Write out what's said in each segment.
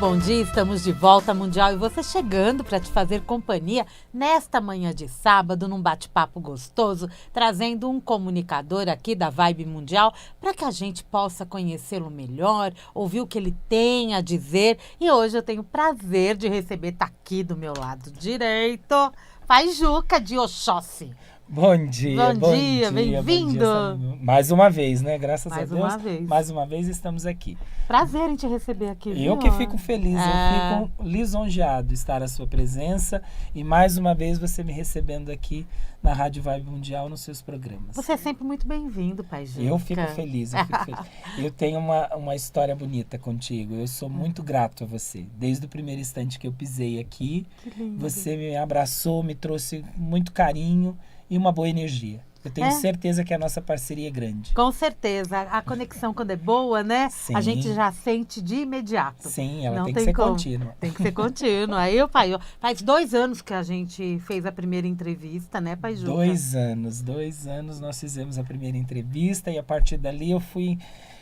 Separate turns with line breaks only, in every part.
bom dia, estamos de volta Mundial e você chegando para te fazer companhia nesta manhã de sábado, num bate-papo gostoso, trazendo um comunicador aqui da Vibe Mundial para que a gente possa conhecê-lo melhor, ouvir o que ele tem a dizer. E hoje eu tenho o prazer de receber, tá aqui do meu lado direito, Pai Juca de Oxóssi.
Bom dia,
bem-vindo.
Mais uma vez, né? Graças a Deus.
Mais
uma vez estamos aqui.
Prazer em te receber aqui.
Eu que fico feliz, eu fico lisonjeado de estar à sua presença e mais uma vez você me recebendo aqui na Rádio Vibe Mundial nos seus programas.
Você é sempre muito bem-vindo, Pai Juca.
Eu fico feliz. Eu tenho uma história bonita contigo. Eu sou muito grato a você. Desde o primeiro instante que eu pisei aqui, você me abraçou, me trouxe muito carinho e uma boa energia. Eu tenho certeza que a nossa parceria é grande.
Com certeza. A conexão, quando é boa, né?
Sim.
A gente já sente de imediato.
Sim, ela tem que ser contínua.
Tem que ser contínua. Aí, pai, faz 2 anos que a gente fez a primeira entrevista, né, Pai Juca?
2 anos nós fizemos a primeira entrevista e a partir dali eu fui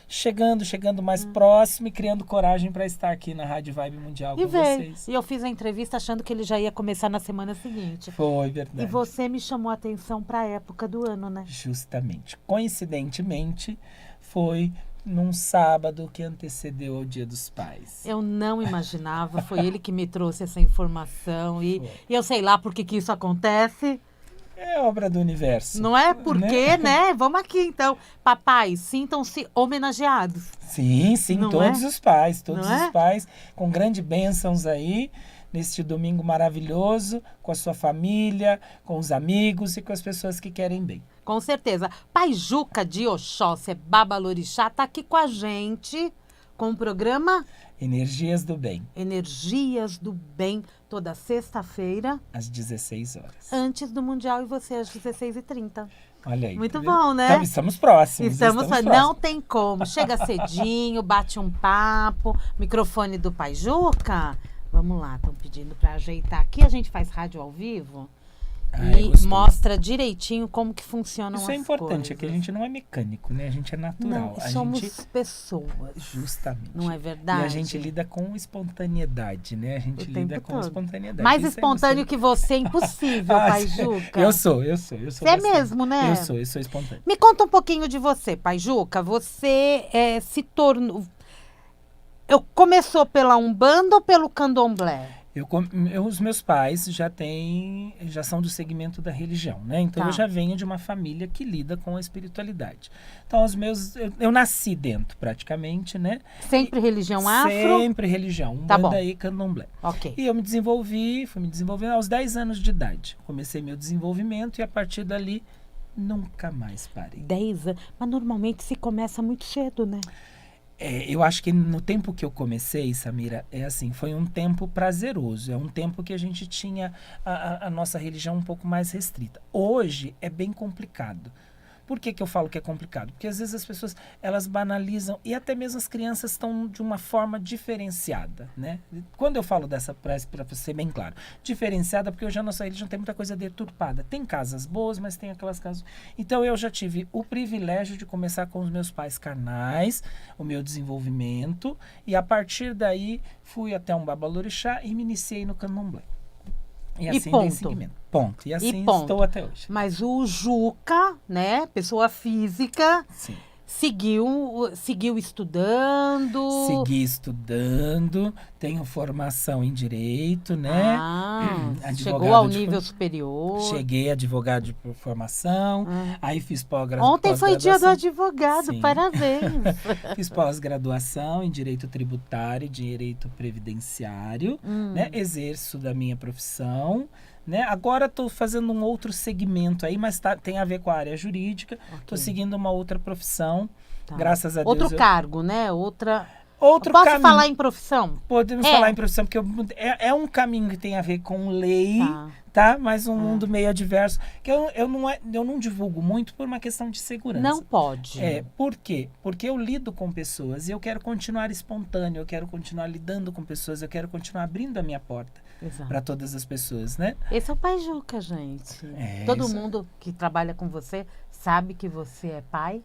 chegando mais próximo e criando coragem para estar aqui na Rádio Vibe Mundial com vocês.
E eu fiz a entrevista achando que ele já ia começar na semana seguinte.
Foi verdade.
E você me chamou a atenção para a época do ano, né?
Justamente. Coincidentemente, foi num sábado que antecedeu ao Dia dos Pais.
Eu não imaginava, foi ele que me trouxe essa informação e eu sei lá por que isso acontece.
É obra do universo.
Não é? Porque, né? Vamos aqui, então. Papais, sintam-se homenageados.
Sim,
Não
todos os pais. Todos
Não
os pais, com grandes bênçãos aí, neste domingo maravilhoso, com a sua família, com os amigos e com as pessoas que querem bem.
Com certeza. Pai Juca de Oxóssi, Babalorixá, tá aqui com a gente, com o programa
Energias do Bem.
Energias do Bem, toda sexta-feira.
Às 16 horas.
Antes do Mundial e você às 16h30.
Olha aí.
Muito bom, né?
Então, estamos próximos.
Não tem como. Chega cedinho, bate um papo. Microfone do Pai Juca. Vamos lá, estão pedindo para ajeitar. Aqui a gente faz rádio ao vivo. E mostra direitinho como que funcionam as coisas.
Isso é importante, é que a gente não é mecânico, né? A gente é natural.
Não, somos pessoas.
Justamente.
Não é verdade?
E a gente lida com espontaneidade, né? A gente lida com espontaneidade.
Mais espontâneo que você é impossível, Pai Juca.
Eu sou.
Você é mesmo, né?
Eu sou espontâneo.
Me conta um pouquinho de você, Pai Juca. Você se tornou... Começou pela Umbanda ou pelo Candomblé?
Os meus pais já são do segmento da religião, né? Então eu já venho de uma família que lida com a espiritualidade. Então eu nasci dentro praticamente, né?
Sempre religião afro?
Sempre religião, Umbanda e Candomblé.
Ok.
E eu fui me desenvolvendo aos 10 anos de idade. Comecei meu desenvolvimento e a partir dali nunca mais parei.
10 anos? Mas normalmente se começa muito cedo, né?
Eu acho que no tempo que eu comecei, Samira, foi um tempo prazeroso. É um tempo que a gente tinha a nossa religião um pouco mais restrita. Hoje é bem complicado. Por que eu falo que é complicado? Porque às vezes as pessoas, elas banalizam e até mesmo as crianças estão de uma forma diferenciada, né? Quando eu falo dessa, para ser bem claro, diferenciada porque hoje a nossa religião tem muita coisa deturpada. Tem casas boas, mas tem aquelas casas... Então eu já tive o privilégio de começar com os meus pais carnais, o meu desenvolvimento, e a partir daí fui até um Babalorixá e me iniciei no Candomblé. E assim dei seguimento. Ponto. E assim estou até hoje.
Mas o Juca, né, pessoa física,
sim,
seguiu estudando.
Segui estudando, tenho formação em direito, né?
Chegou ao nível superior.
Cheguei advogado de formação, aí fiz pós-graduação.
Ontem foi dia do advogado,
sim,
parabéns.
Fiz pós-graduação em direito tributário e direito previdenciário, né? Exerço da minha profissão. Né? Agora estou fazendo um outro segmento aí, mas tem a ver com a área jurídica. Estou seguindo uma outra profissão, graças a Deus.
Outro cargo, né?
Outro
Posso
caminho.
falar em profissão?
Podemos falar em profissão, porque é um caminho que tem a ver com lei, tá? Mas um mundo meio adverso, que eu não divulgo muito por uma questão de segurança.
Não pode.
Por quê? Porque eu lido com pessoas e eu quero continuar espontâneo, eu quero continuar lidando com pessoas, eu quero continuar abrindo a minha porta para todas as pessoas, né?
Esse é o Pai Juca, gente. Todo mundo que trabalha com você sabe que você é pai?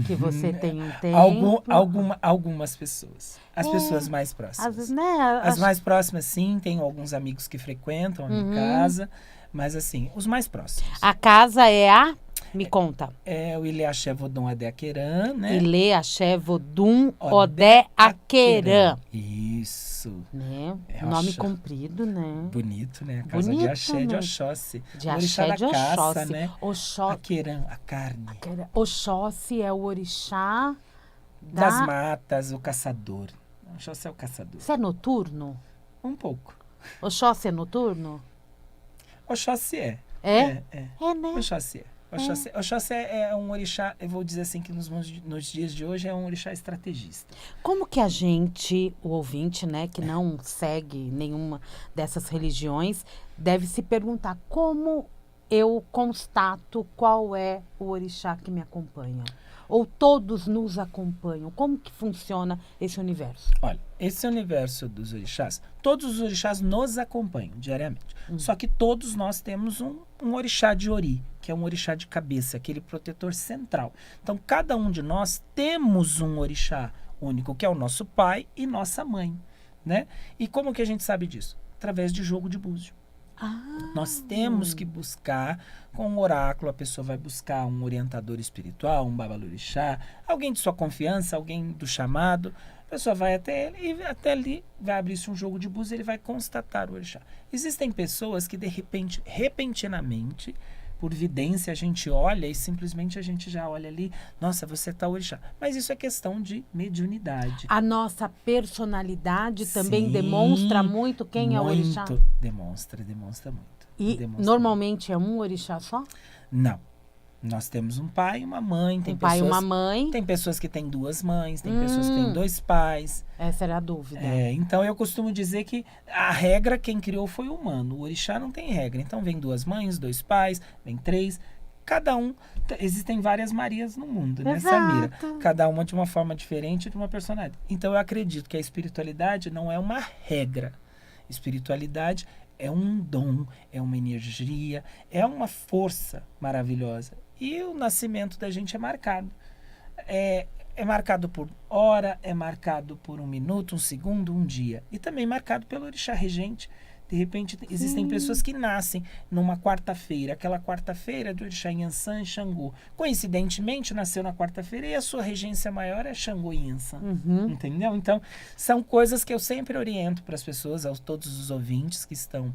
que você tem um tempo.
Algumas pessoas. As pessoas mais próximas.
As
mais próximas, sim. Tenho alguns amigos que frequentam a minha casa. Mas, assim, os mais próximos.
A casa é a... Me conta.
É o Ile Axé Vodun Odé Aqueran, né?
Ile Axé Vodun Odé Aqueran.
Isso.
Né? Nome comprido, né?
Bonito, né? A casa de Axé de Oxóssi.
De Axé de Oxóssi.
Né? Aqueran, a carne.
Oxóssi é o orixá
das matas, o caçador. Oxóssi é o caçador.
Você é noturno?
Um pouco.
Oxóssi é noturno?
Oxóssi é.
É, né?
Oxóssi é. Oxóssi é um orixá, eu vou dizer assim, que nos dias de hoje é um orixá estrategista.
Como que a gente, o ouvinte, né, que não segue nenhuma dessas religiões, deve se perguntar como eu constato qual é o orixá que me acompanha? Ou todos nos acompanham? Como que funciona esse universo?
Olha, esse universo dos orixás, todos os orixás nos acompanham diariamente. Só que todos nós temos um orixá de ori, que é um orixá de cabeça, aquele protetor central. Então, cada um de nós temos um orixá único, que é o nosso pai e nossa mãe, né? E como que a gente sabe disso? Através de jogo de búzio. Nós temos que buscar com o oráculo, a pessoa vai buscar um orientador espiritual, um babalorixá, alguém de sua confiança, alguém do chamado, a pessoa vai até ele e até ali vai abrir-se um jogo de búzio e ele vai constatar o orixá. Existem pessoas que de repente, repentinamente, por vidência, a gente olha e simplesmente a gente já olha ali, nossa, você tá orixá. Mas isso é questão de mediunidade.
A nossa personalidade também demonstra muito quem é o orixá?
Demonstra muito.
E normalmente é um orixá só?
Não. Nós temos um pai e uma mãe.
Tem pai e uma mãe.
Tem pessoas que têm duas mães, tem pessoas que têm dois pais.
Essa era a dúvida.
Então eu costumo dizer que a regra quem criou foi o humano. O orixá não tem regra. Então vem duas mães, dois pais, vem três. Cada um, existem várias Marias no mundo, né, Samira? Cada uma de uma forma diferente, de uma personalidade. Então eu acredito que a espiritualidade não é uma regra. Espiritualidade é um dom, é uma energia, é uma força maravilhosa. E o nascimento da gente é marcado. É marcado por hora, é marcado por um minuto, um segundo, um dia. E também marcado pelo orixá regente. De repente, existem pessoas que nascem numa quarta-feira. Aquela quarta-feira é do orixá Yansan e Xangô. Coincidentemente, nasceu na quarta-feira e a sua regência maior é Xangô e Yansan. Entendeu? Então, são coisas que eu sempre oriento para as pessoas, a todos os ouvintes que estão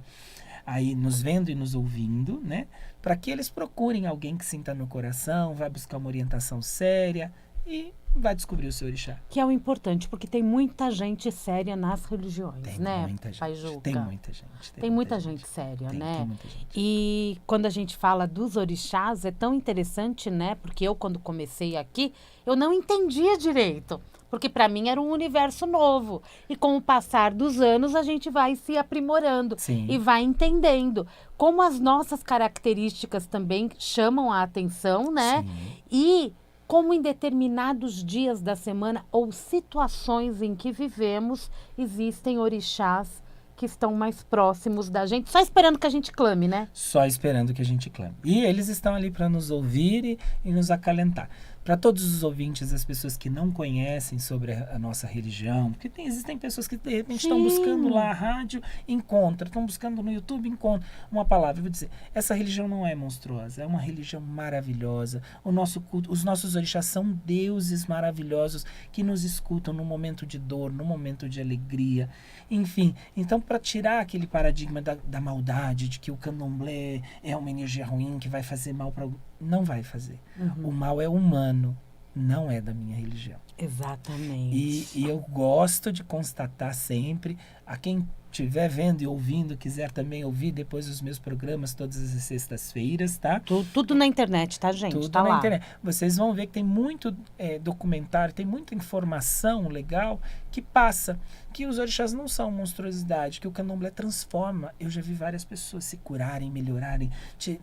aí nos vendo e nos ouvindo, né? Para que eles procurem alguém que sinta no coração, vai buscar uma orientação séria e vai descobrir o seu orixá.
Que é o importante, porque tem muita gente séria nas religiões, né, Pai Juca?
Tem muita gente.
Tem muita gente séria, né?
Tem muita gente.
E quando a gente fala dos orixás, é tão interessante, né? Porque eu, quando comecei aqui, eu não entendia direito. Porque para mim era um universo novo. E com o passar dos anos, a gente vai se aprimorando.
Sim.
E vai entendendo como as nossas características também chamam a atenção, né?
Sim.
E como em determinados dias da semana ou situações em que vivemos, existem orixás que estão mais próximos da gente, só esperando que a gente clame, né?
Só esperando que a gente clame. E eles estão ali para nos ouvir e nos acalentar. Para todos os ouvintes, as pessoas que não conhecem sobre a nossa religião, porque existem pessoas que de repente estão buscando lá a rádio, encontram, estão buscando no YouTube, encontram uma palavra. Eu vou dizer, essa religião não é monstruosa, é uma religião maravilhosa. O nosso culto, os nossos orixás são deuses maravilhosos que nos escutam no momento de dor, no momento de alegria. Enfim, então para tirar aquele paradigma da maldade, de que o candomblé é uma energia ruim que vai fazer mal para alguém, não vai fazer. O mal é humano, não é da minha religião.
Exatamente.
E eu gosto de constatar sempre, a quem estiver vendo e ouvindo, quiser também ouvir depois os meus programas todas as sextas-feiras, tá?
Tudo na internet, tá, gente?
Tudo
tá
na
lá.
internet. Vocês vão ver que tem muito documentário, tem muita informação legal que passa, que os orixás não são monstruosidade, que o candomblé transforma. Eu já vi várias pessoas se curarem, melhorarem,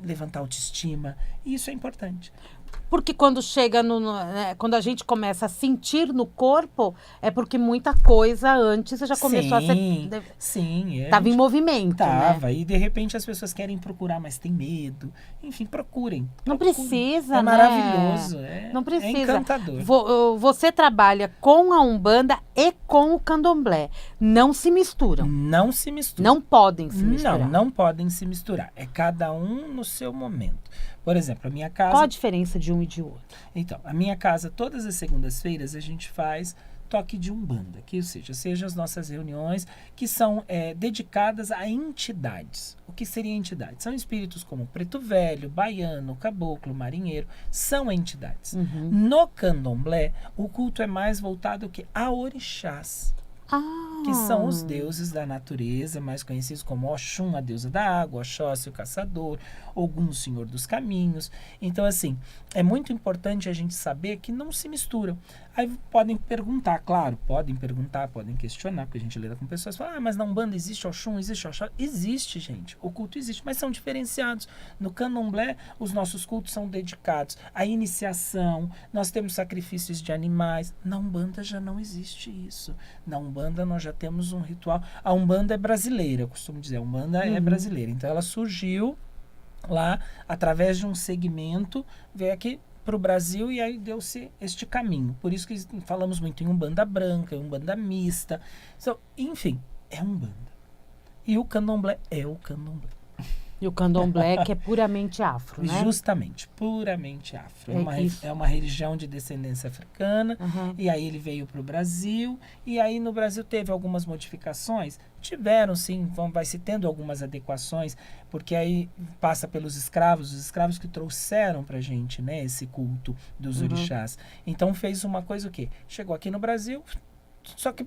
levantar a autoestima, e isso é importante.
porque quando chega quando a gente começa a sentir no corpo, é porque muita coisa antes já começou a ser...
Sim.
Estava em movimento,
Tava,
né?
e de repente as pessoas querem procurar, mas tem medo. Enfim, procurem.
Não precisa,
É
né?
maravilhoso,
Não precisa.
É encantador.
Você trabalha com a Umbanda e com o Candomblé. Não se misturam.
Não se misturam.
Não podem se misturar.
Não podem se misturar. É cada um no seu momento. Por exemplo, a minha casa...
Qual a diferença de um e de outro?
Então, a minha casa, todas as segundas-feiras, a gente faz toque de Umbanda, que seja as nossas reuniões que são dedicadas a entidades. O que seria entidades? São espíritos como Preto Velho, Baiano, Caboclo, Marinheiro, são entidades. No Candomblé, o culto é mais voltado que a orixás. Que são os deuses da natureza, mais conhecidos como Oxum, a deusa da água, Oxóssi, o caçador, Ogum, o senhor dos caminhos. Então, assim, é muito importante a gente saber que não se misturam. Aí podem perguntar, claro, podem questionar, porque a gente lida com pessoas que falam, mas na Umbanda existe Oxum, existe Oxóssi? Existe, gente, o culto existe, mas são diferenciados. No Candomblé, os nossos cultos são dedicados à iniciação, nós temos sacrifícios de animais. Na Umbanda já não existe isso. Na Umbanda nós já temos um ritual. A Umbanda é brasileira, eu costumo dizer, a Umbanda é brasileira. Então ela surgiu lá através de um segmento, veio aqui para o Brasil e aí deu-se este caminho. Por isso que falamos muito em Umbanda branca, Umbanda mista. Então, enfim, é Umbanda. E o Candomblé é o Candomblé.
E o Candomblé que é puramente afro, né?
Justamente, puramente afro. É uma religião de descendência africana, e aí ele veio para o Brasil, e aí no Brasil teve algumas modificações. Tiveram, sim, vai se tendo algumas adequações, porque aí passa pelos escravos, os escravos que trouxeram para a gente, né, esse culto dos orixás. Então fez uma coisa o quê? Chegou aqui no Brasil, só que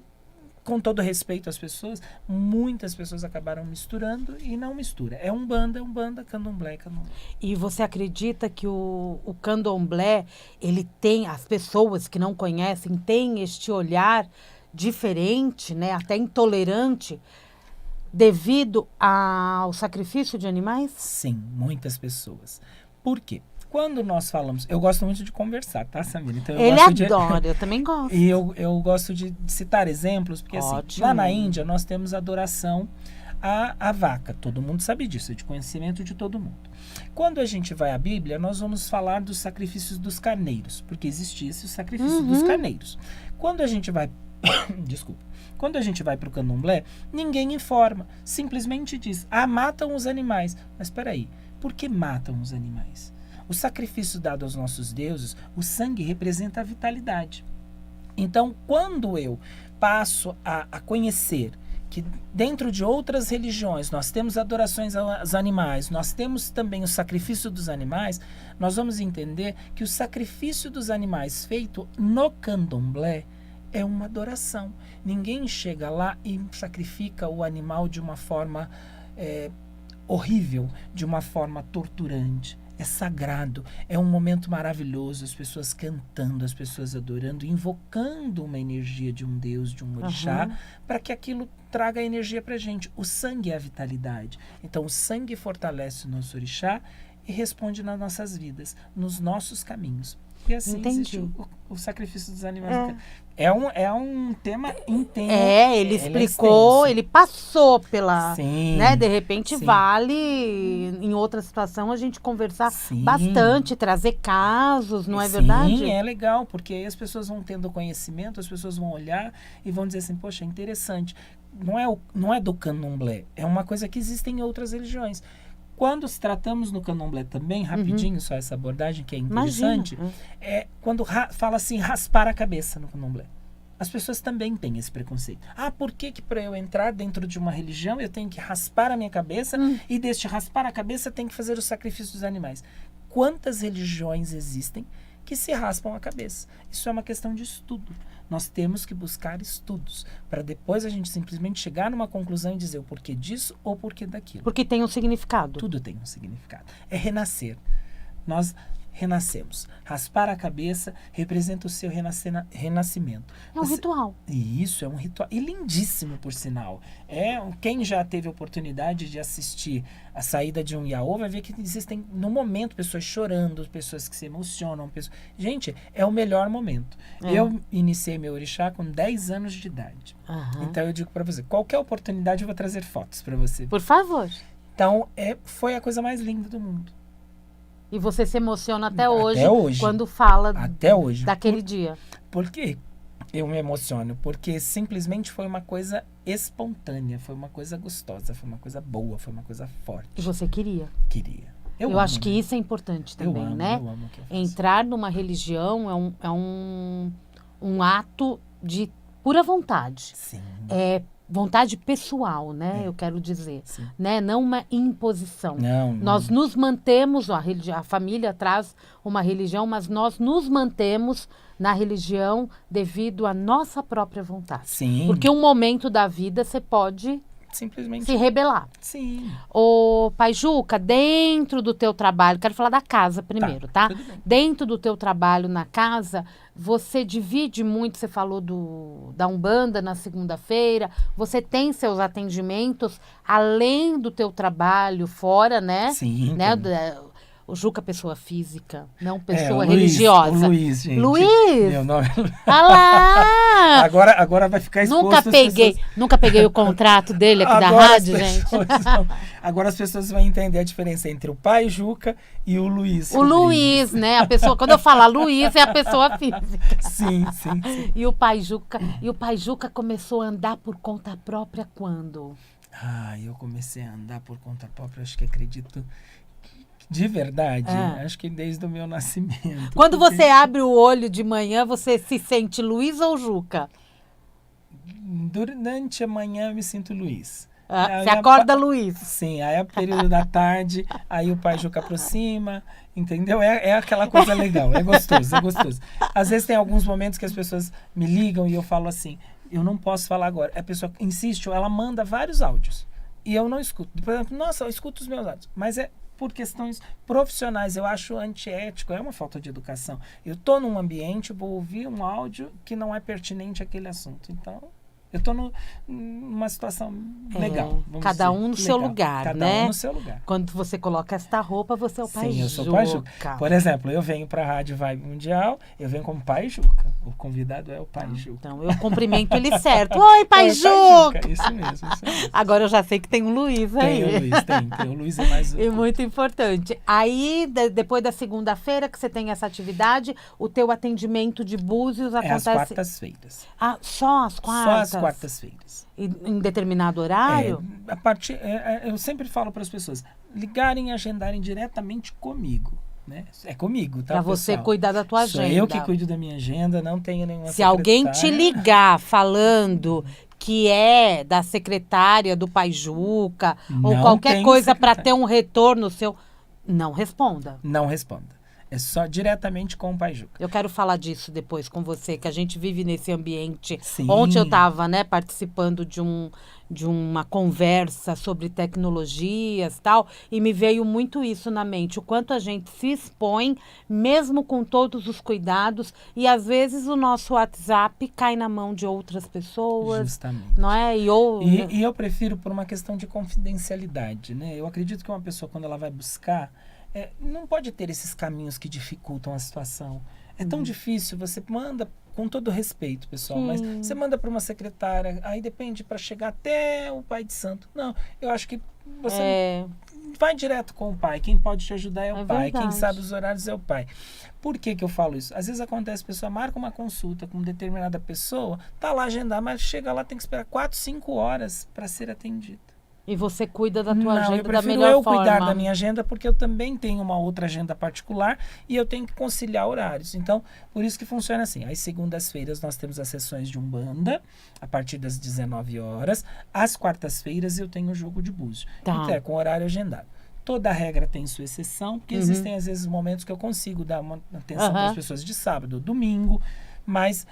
com todo respeito às pessoas, muitas pessoas acabaram misturando e não mistura. É Umbanda, Candomblé, Candomblé.
E você acredita que o Candomblé, ele tem, as pessoas que não conhecem, têm este olhar diferente, né, até intolerante, devido ao sacrifício de animais?
Sim, muitas pessoas. Por quê? Quando nós falamos... Eu gosto muito de conversar, tá, Samira? Então,
Ele adora, eu também gosto.
E eu gosto de citar exemplos, porque assim, lá na Índia nós temos adoração à vaca. Todo mundo sabe disso, é de conhecimento de todo mundo. Quando a gente vai à Bíblia, nós vamos falar dos sacrifícios dos carneiros, porque existia esse sacrifício dos carneiros. Quando a gente vai... Desculpa. Quando a gente vai para o Candomblé, ninguém informa. Simplesmente diz, matam os animais. Mas espera aí, por que matam os animais? O sacrifício dado aos nossos deuses, o sangue representa a vitalidade. Então, quando eu passo a conhecer que dentro de outras religiões nós temos adorações aos animais, nós temos também o sacrifício dos animais, nós vamos entender que o sacrifício dos animais feito no Candomblé é uma adoração. Ninguém chega lá e sacrifica o animal de uma forma horrível, de uma forma torturante. É sagrado, é um momento maravilhoso, as pessoas cantando, as pessoas adorando, invocando uma energia de um Deus, de um orixá, para que aquilo traga energia para a gente. O sangue é a vitalidade. Então, o sangue fortalece o nosso orixá e responde nas nossas vidas, nos nossos caminhos. E assim existe o sacrifício dos animais. É um tema intenso.
Ele explicou, ele passou pela... né, de repente vale, em outra situação, a gente conversar bastante, trazer casos, não é verdade?
Sim, é legal, porque aí as pessoas vão tendo conhecimento, as pessoas vão olhar e vão dizer assim, poxa, é interessante. Não é do Candomblé, é uma coisa que existe em outras religiões. Quando se tratamos no Candomblé também, rapidinho, só essa abordagem que é interessante, é quando fala assim, raspar a cabeça no Candomblé. As pessoas também têm esse preconceito. Por que para eu entrar dentro de uma religião eu tenho que raspar a minha cabeça e deste raspar a cabeça tem que fazer o sacrifício dos animais? Quantas religiões existem que se raspam a cabeça? Isso é uma questão de estudo. Nós temos que buscar estudos para depois a gente simplesmente chegar numa conclusão e dizer o porquê disso ou o porquê daquilo.
Porque tem um significado.
Tudo tem um significado. É renascer. Nós renascemos. Raspar a cabeça representa o seu renascimento.
É um ritual.
E isso é um ritual. E lindíssimo, por sinal. Quem já teve oportunidade de assistir a saída de um Yaô vai ver que existem, no momento, pessoas chorando, pessoas que se emocionam. Gente, é o melhor momento. Eu iniciei meu orixá com 10 anos de idade. Então eu digo para você, qualquer oportunidade eu vou trazer fotos para você.
Por favor.
Então, foi a coisa mais linda do mundo.
E você se emociona até hoje quando fala daquele dia.
Por quê? Eu me emociono, porque simplesmente foi uma coisa espontânea, foi uma coisa gostosa, foi uma coisa boa, foi uma coisa forte.
E você queria?
Queria.
Eu acho que isso é importante também, né?
Eu amo o que eu faço.
Entrar numa religião é um ato de pura vontade.
Sim.
É vontade pessoal, né? Eu quero dizer, né? Não uma imposição. Nós nos mantemos, a família traz uma religião, mas nós nos mantemos na religião devido à nossa própria vontade.
Sim.
Porque um momento da vida você pode
simplesmente
se rebelar.
Sim.
Ô, Pai Juca, dentro do teu trabalho, quero falar da casa primeiro, tá? Dentro do teu trabalho na casa, você divide muito, você falou da Umbanda na segunda-feira, você tem seus atendimentos além do teu trabalho fora, né?
Sim.
Né? O Juca, pessoa física, não pessoa religiosa.
O Luiz, gente.
Luiz!
Meu nome.
Ah lá!
Agora vai ficar exposto.
Nunca peguei o contrato dele aqui da rádio, gente.
Agora as pessoas vão entender a diferença entre o Pai Juca e o Luiz.
O Luiz, né? A pessoa, quando eu falar Luiz, é a pessoa física.
Sim.
E o Pai Juca começou a andar por conta própria quando?
Eu comecei a andar por conta própria, acho que acredito. De verdade, acho que desde o meu nascimento.
Quando você abre o olho de manhã, você se sente Luiz ou Juca?
Durante a manhã eu me sinto Luiz.
Você acorda Luiz?
Sim, aí é o período da tarde, aí o Pai Juca aproxima, entendeu? É aquela coisa legal, é gostoso. Às vezes tem alguns momentos que as pessoas me ligam e eu falo assim, eu não posso falar agora. A pessoa insiste, ela manda vários áudios e eu não escuto. Por exemplo, nossa, eu escuto os meus áudios, mas por questões profissionais, eu acho antiético, é uma falta de educação. Eu estou num ambiente, vou ouvir um áudio que não é pertinente àquele assunto. Então, eu estou numa situação legal.
Cada um no seu lugar, né?
Cada um no seu lugar.
Quando você coloca esta roupa, você é o Pai Juca.
Sim, eu sou o Pai Juca. Por exemplo, eu venho para a Rádio Vibe Mundial, eu venho como Pai Juca. O convidado é o Pai Juca.
Então, eu cumprimento ele certo. Oi, Pai Juca!
Isso mesmo.
Agora eu já sei que tem um Luiz aí.
Tem o Luiz é mais um.
E muito importante. Aí, depois da segunda-feira que você tem essa atividade, o teu atendimento de búzios acontece...
às quartas-feiras.
Só às quartas?
Só às quartas-feiras.
E em determinado horário?
Eu sempre falo para as pessoas, ligarem e agendarem diretamente comigo. Né? É comigo, tá,
pra você cuidar da tua agenda.
Sou eu que cuido da minha agenda, não tenho nenhuma
Se alguém te ligar falando que é da secretária do Pai Juca ou qualquer coisa para ter um retorno seu, não responda.
Não responda. É só diretamente com o Pai Juca.
Eu quero falar disso depois com você, que a gente vive nesse ambiente.
Sim.
Ontem eu estava, participando de uma conversa sobre tecnologias e tal, e me veio muito isso na mente, o quanto a gente se expõe, mesmo com todos os cuidados, e às vezes o nosso WhatsApp cai na mão de outras pessoas.
Justamente.
Não é?
E eu prefiro por uma questão de confidencialidade, né? Eu acredito que uma pessoa, quando ela vai buscar, não pode ter esses caminhos que dificultam a situação. É tão difícil, você manda, com todo respeito, pessoal, mas você manda para uma secretária, aí depende para chegar até o pai de santo. Não, eu acho que você vai direto com o pai. Quem pode te ajudar é o pai.
Verdade.
Quem sabe os horários é o pai. Por que eu falo isso? Às vezes acontece, a pessoa marca uma consulta com determinada pessoa, tá lá agendar, mas chega lá, tem que esperar 4, 5 horas para ser atendida.
E você cuida da tua agenda da melhor forma.
Eu prefiro eu cuidar da minha agenda, porque eu também tenho uma outra agenda particular e eu tenho que conciliar horários. Então, por isso que funciona assim. Às segundas-feiras nós temos as sessões de Umbanda, a partir das 19 horas. Às quartas-feiras eu tenho o jogo de búzio. Então, é com horário agendado. Toda regra tem sua exceção, porque existem às vezes momentos que eu consigo dar uma atenção para as pessoas de sábado ou domingo, mas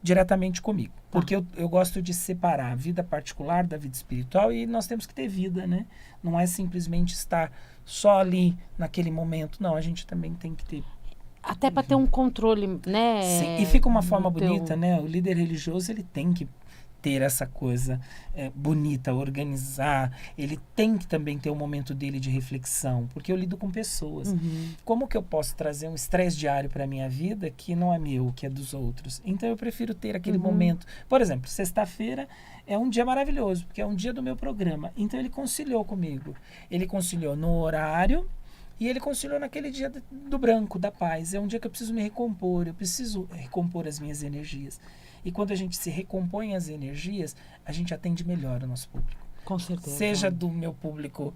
diretamente comigo. Porque eu gosto de separar a vida particular da vida espiritual e nós temos que ter vida, né? Não é simplesmente estar só ali naquele momento. Não, a gente também tem que ter...
Até para ter um controle, né?
Sim. E fica uma forma bonita, né? O líder religioso, ele tem que ter essa coisa bonita, organizar. Ele tem que também ter um momento dele de reflexão, porque eu lido com pessoas.
Uhum.
Como que eu posso trazer um estresse diário para a minha vida que não é meu, que é dos outros? Então eu prefiro ter aquele momento. Por exemplo, sexta-feira é um dia maravilhoso, porque é um dia do meu programa. Então ele conciliou comigo. Ele conciliou no horário e ele conciliou naquele dia do branco, da paz. É um dia que eu preciso me recompor, eu preciso recompor as minhas energias. E quando a gente se recompõe as energias, a gente atende melhor o nosso público.
Com certeza.
Seja do meu público,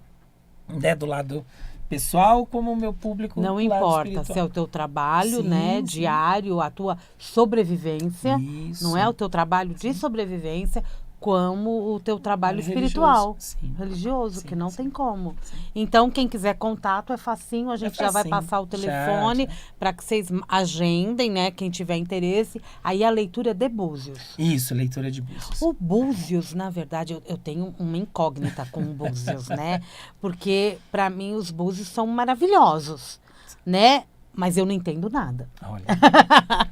né, do lado pessoal, como o meu público
não
do lado
importa
espiritual.
se é o teu trabalho,
Sim,
né,
sim.
diário, a tua sobrevivência,
Isso.
não é o teu trabalho de sobrevivência, como o teu trabalho espiritual, religioso,
Sim,
que não
sim.
tem como.
Sim.
Então, quem quiser contato é facinho, a gente já vai
facinho.
passar o telefone para que vocês agendem, né, quem tiver interesse. Aí a leitura de Búzios.
Isso, leitura de Búzios.
O Búzios, na verdade, eu tenho uma incógnita com o Búzios, né? Porque, para mim, os Búzios são maravilhosos, né? Mas eu não entendo nada.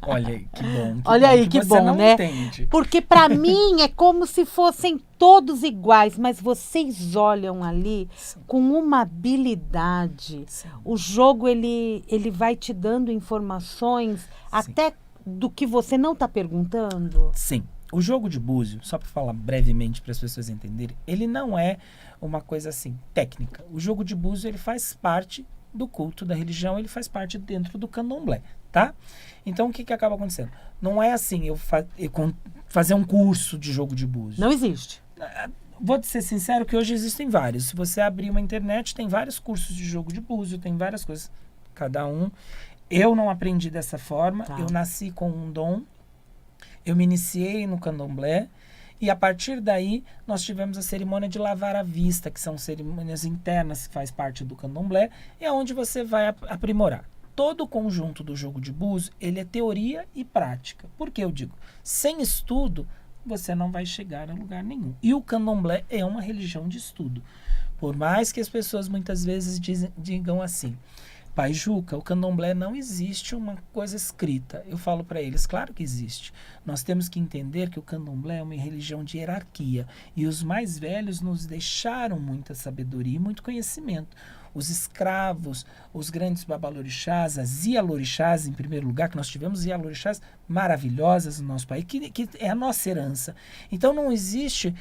Olha que bom.
Olha aí, que
você
bom,
não
né?
Entende.
Porque para mim é como se fossem todos iguais, mas vocês olham ali com uma habilidade.
Sim.
O jogo, ele vai te dando informações até do que você não está perguntando.
Sim. O jogo de Búzios, só para falar brevemente para as pessoas entenderem, ele não é uma coisa assim técnica. O jogo de Búzios, ele faz parte do culto da religião, ele faz parte dentro do candomblé, tá? Então, o que acaba acontecendo? Não é assim, eu fazer um curso de jogo de Búzios.
Não existe.
Vou te ser sincero que hoje existem vários. Se você abrir uma internet, tem vários cursos de jogo de Búzios, tem várias coisas, cada um. Eu não aprendi dessa forma, eu nasci com um dom, eu me iniciei no candomblé, e a partir daí, nós tivemos a cerimônia de lavar a vista, que são cerimônias internas que faz parte do candomblé, e é onde você vai aprimorar. Todo o conjunto do jogo de Búzios, ele é teoria e prática. Por que eu digo? Sem estudo, você não vai chegar a lugar nenhum. E o candomblé é uma religião de estudo. Por mais que as pessoas muitas vezes digam assim, Pai Juca, o candomblé não existe uma coisa escrita. Eu falo para eles, claro que existe. Nós temos que entender que o candomblé é uma religião de hierarquia. E os mais velhos nos deixaram muita sabedoria e muito conhecimento. Os escravos, os grandes babalorixás, as ialorixás, em primeiro lugar, que nós tivemos ialorixás maravilhosas no nosso país, que é a nossa herança. Então não existe...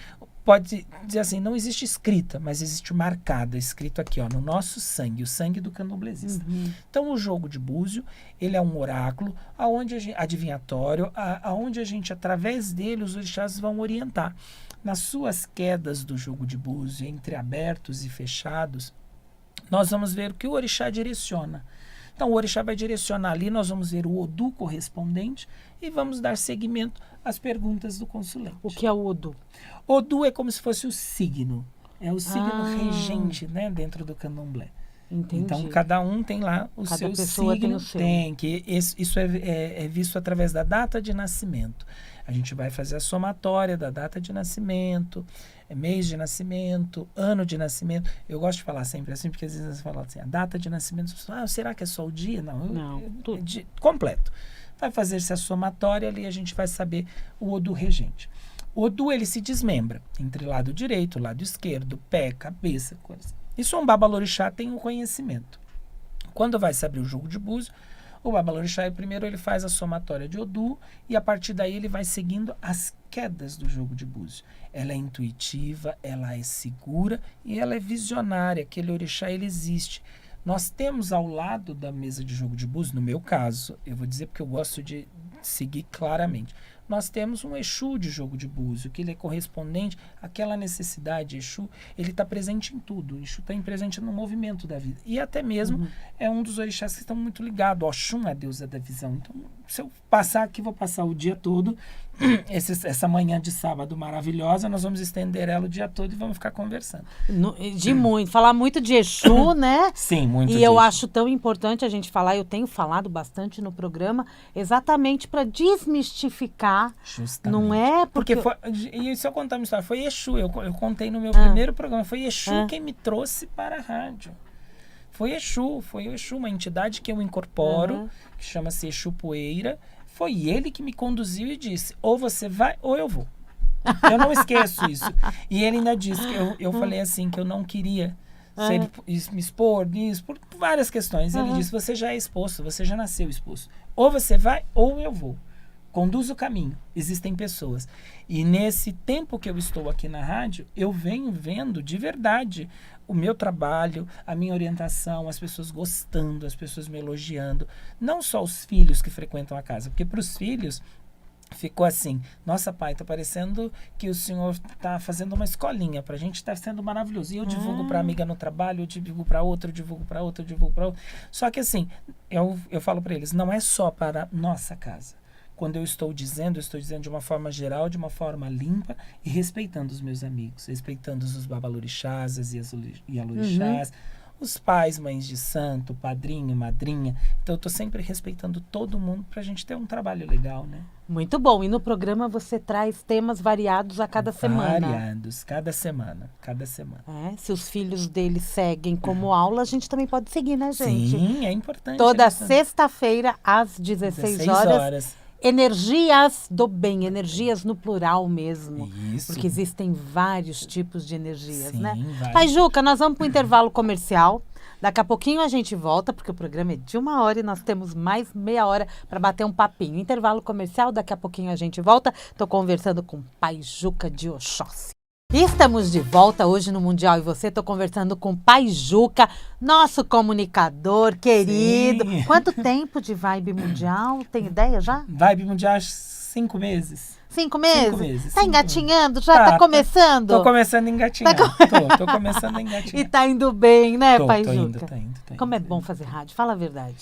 Pode dizer assim, não existe escrita, mas existe marcada, escrito aqui, ó, no nosso sangue, o sangue do candomblessista. Então, o jogo de Búzios, ele é um oráculo adivinhatório, aonde a gente, através dele, os orixás vão orientar. Nas suas quedas do jogo de Búzios, entre abertos e fechados, nós vamos ver o que o orixá direciona. Então, o orixá vai direcionar ali, nós vamos ver o Odu correspondente e vamos dar seguimento às perguntas do consulente.
O que é o Odu?
Odu é como se fosse o signo. É o signo regente, né, dentro do candomblé.
Entendi.
Então, cada um tem lá o
cada
seu
pessoa
signo.
Tem o seu.
Isso é visto através da data de nascimento. A gente vai fazer a somatória da data de nascimento, mês de nascimento, ano de nascimento. Eu gosto de falar sempre assim, porque às vezes você fala assim, a data de nascimento, será que é só o dia? Não,
tudo.
Completo. Vai fazer-se a somatória ali, a gente vai saber o Odu regente. O Odu, ele se desmembra entre lado direito, lado esquerdo, pé, cabeça, coisa. Isso um babalorixá tem um conhecimento. Quando vai se abrir o jogo de Búzios, o babalorixá primeiro ele faz a somatória de Odu e a partir daí ele vai seguindo as quedas do jogo de Búzios. Ela é intuitiva, ela é segura e ela é visionária. Aquele orixá, ele existe. Nós temos ao lado da mesa de jogo de Búzios, no meu caso, eu vou dizer porque eu gosto de seguir claramente, nós temos um Exu de jogo de Búzios, que ele é correspondente àquela necessidade. Exu, ele está presente em tudo. Exu está presente no movimento da vida. E até mesmo é um dos orixás que estão muito ligados. Oxum é a deusa da visão. Então, se eu passar aqui, vou passar o dia todo, essa manhã de sábado maravilhosa, nós vamos estender ela o dia todo e vamos ficar conversando.
Falar muito de Exu, né?
Sim, muito
E eu acho tão importante a gente falar, eu tenho falado bastante no programa, exatamente para desmistificar buscar.
Justamente.
Não é porque...
E se eu contar uma história, foi Exu, eu contei no meu primeiro programa, foi Exu quem me trouxe para a rádio. Foi Exu, uma entidade que eu incorporo, que chama-se Exu Poeira. Foi ele que me conduziu e disse, ou você vai ou eu vou. Eu não esqueço isso. E ele ainda disse, que eu falei assim, que eu não queria me expor nisso, por várias questões. Ele disse, você já é exposto, você já nasceu exposto. Ou você vai ou eu vou. Conduz o caminho. Existem pessoas. E nesse tempo que eu estou aqui na rádio, eu venho vendo de verdade o meu trabalho, a minha orientação, as pessoas gostando, as pessoas me elogiando. Não só os filhos que frequentam a casa, porque para os filhos ficou assim, nossa pai, tá parecendo que o senhor tá fazendo uma escolinha pra gente, tá sendo maravilhoso. E eu divulgo pra amiga no trabalho, eu divulgo pra outra, eu divulgo pra outra, eu divulgo pra outra. Só que assim, eu falo pra eles, não é só para nossa casa. Quando eu estou dizendo de uma forma geral, de uma forma limpa e respeitando os meus amigos, respeitando os babalorixás, as ialorixás, os pais, mães de santo, padrinho, madrinha. Então eu tô sempre respeitando todo mundo pra gente ter um trabalho legal, né?
Muito bom. E no programa você traz temas variados a cada semana.
Variados, cada semana.
Se os filhos deles seguem como aula, a gente também pode seguir, né, gente?
Sim, é importante.
Toda sexta-feira, às 16 horas. Energias do bem, energias no plural mesmo.
Isso.
Porque existem vários tipos de energias,
Sim,
né?
vários.
Pai Juca, nós vamos para o intervalo comercial. Daqui a pouquinho a gente volta, porque o programa é de 1 hora e nós temos mais meia hora para bater um papinho. Intervalo comercial, daqui a pouquinho a gente volta. Estou conversando com o Pai Juca de Oxóssi. E estamos de volta hoje no Mundial e Você. Estou conversando com o Pai Juca, nosso comunicador querido.
Sim.
Quanto tempo de Vibe Mundial? Tem ideia já?
Vibe Mundial, 5 meses.
5 meses?
5 meses.
Tá engatinhando? Já tá começando?
Tô começando a engatinhar. Tô começando a engatinhar.
E tá indo bem, né, Pai Juca?
Tô indo.
Como é bom fazer rádio? Fala a verdade.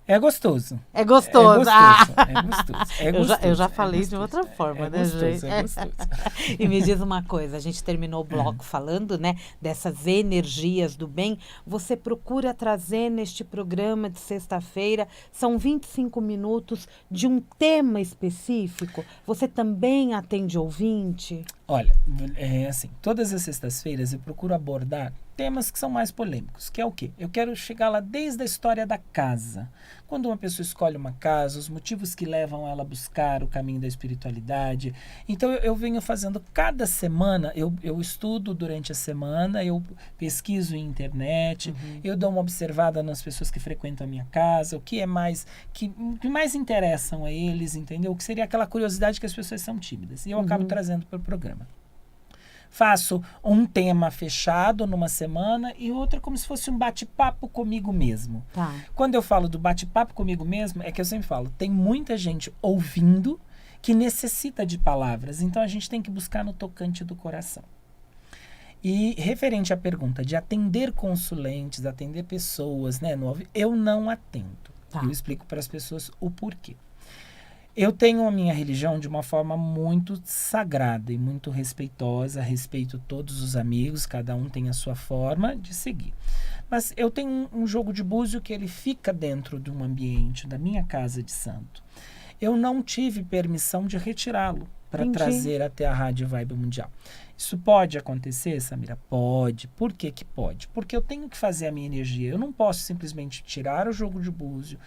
É gostoso.
É gostoso.
É gostoso.
Eu já falei de outra forma, né, gente?
É gostoso.
E me diz uma coisa, a gente terminou o bloco falando, né, dessas energias do bem. Você procura trazer neste programa de sexta-feira, são 25 minutos de um tema específico. Você também atende ouvinte?
Olha, é assim, todas as sextas-feiras eu procuro abordar temas que são mais polêmicos, que é o quê? Eu quero chegar lá desde a história da casa. Quando uma pessoa escolhe uma casa, os motivos que levam ela a buscar o caminho da espiritualidade. Então eu venho fazendo cada semana, eu estudo durante a semana, eu pesquiso em internet, eu dou uma observada nas pessoas que frequentam a minha casa, o que é mais, que mais interessam a eles, entendeu? O que seria aquela curiosidade que as pessoas são tímidas. E eu acabo trazendo para o programa. Faço um tema fechado numa semana e outra como se fosse um bate-papo comigo mesmo.
Tá.
Quando eu falo do bate-papo comigo mesmo, é que eu sempre falo, tem muita gente ouvindo que necessita de palavras, então a gente tem que buscar no tocante do coração. E referente à pergunta de atender consulentes, atender pessoas, né, eu não atendo.
Tá.
Eu explico para as pessoas o porquê. Eu tenho a minha religião de uma forma muito sagrada e muito respeitosa, respeito todos os amigos, cada um tem a sua forma de seguir. Mas eu tenho um jogo de búzio que ele fica dentro de um ambiente da minha casa de santo. Eu não tive permissão de retirá-lo para trazer até a Rádio Vibe Mundial. Isso pode acontecer, Samira? Pode. Por que que pode? Porque eu tenho que fazer a minha energia. Eu não posso simplesmente tirar o jogo de búzio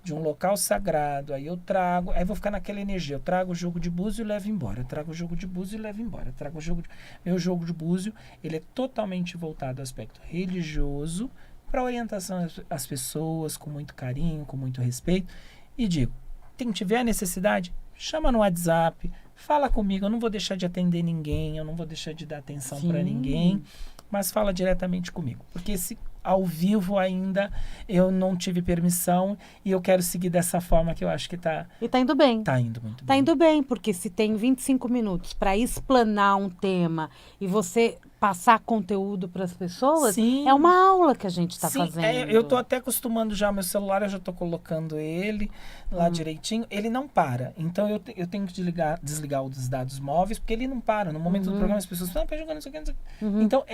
de um local sagrado, aí eu trago, aí vou ficar naquela energia. Eu trago o jogo de búzio e levo embora. Eu trago o jogo de búzio e levo embora. Eu trago o jogo de... Meu jogo de búzio, ele é totalmente voltado ao aspecto religioso, para orientação às pessoas, com muito carinho, com muito respeito. E digo, quem tiver necessidade, chama no WhatsApp, fala comigo, eu não vou deixar de atender ninguém, eu não vou deixar de dar atenção para ninguém, mas fala diretamente comigo. Porque se ao vivo ainda eu não tive permissão e eu quero seguir dessa forma que eu acho que tá...
E tá indo bem.
Tá indo muito bem.
Tá indo bem, porque se tem 25 minutos para explanar um tema e você passar conteúdo para as pessoas,
Sim.
é uma aula que a gente está
Sim,
fazendo.
eu tô até acostumando já meu celular, eu já tô colocando ele lá direitinho. Ele não para. Então eu tenho que desligar os dados móveis, porque ele não para. No momento do programa as pessoas falam, jogando isso aqui, não sei o quê. Então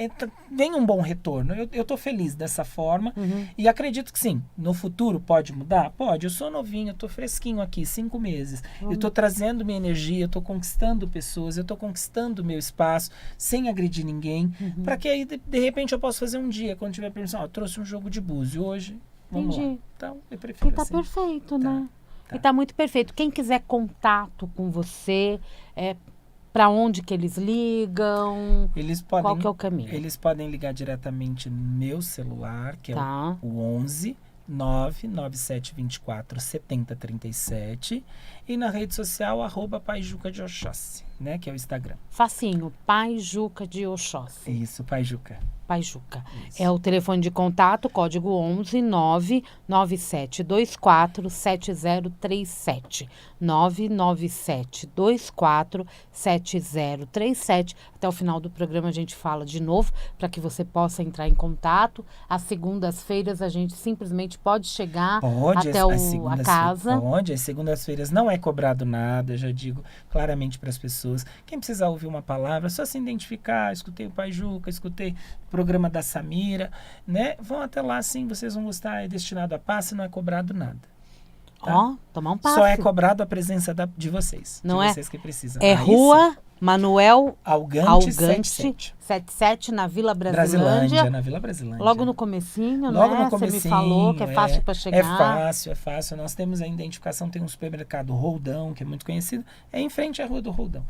vem um bom retorno. Eu tô feliz dessa forma e acredito que sim. No futuro pode mudar? Pode. Eu sou novinho, eu tô fresquinho aqui, 5 meses. Eu tô trazendo minha energia, eu tô conquistando pessoas, eu tô conquistando meu espaço, sem agredir ninguém. Para que aí, de repente, eu possa fazer um dia, quando tiver permissão, ó, trouxe um jogo de búzio hoje, vamos lá. Então, eu prefiro
E tá
assim.
perfeito, né?
Tá.
E tá muito perfeito. Quem quiser contato com você, para onde que eles ligam? Qual que é o caminho?
Eles podem ligar diretamente no meu celular, que é
Tá.
o 11 99724 7037, e na rede social @Pai Juca de Oxóssi, né, que é o Instagram.
Facinho, Pai Juca de Oxóssi.
Isso, Pai Juca.
Pai Juca.
Isso.
É o telefone de contato, código 11 99724 7037. 99724 7037. Até o final do programa a gente fala de novo, para que você possa entrar em contato. Às segundas-feiras a gente simplesmente pode chegar até a casa.
Pode, às segundas-feiras não é cobrado nada, eu já digo claramente para as pessoas. Quem precisar ouvir uma palavra, só se identificar, escutei o Pai Juca, escutei o programa da Samira, né? Vão até lá, sim, vocês vão gostar, é destinado a passe, não é cobrado nada. Tá?
Ó, tomar um passe.
Só é cobrado a presença de
Não é?
vocês que precisam.
É
Aí
Rua
sim.
Manuel
Algante
77, na Vila
Brasilândia, na Vila Brasilândia.
Logo no comecinho,
Logo
né?
no comecinho,
Você me falou que é fácil para chegar.
É fácil. Nós temos a identificação, tem um supermercado Roldão, que é muito conhecido. É em frente à Rua do Roldão.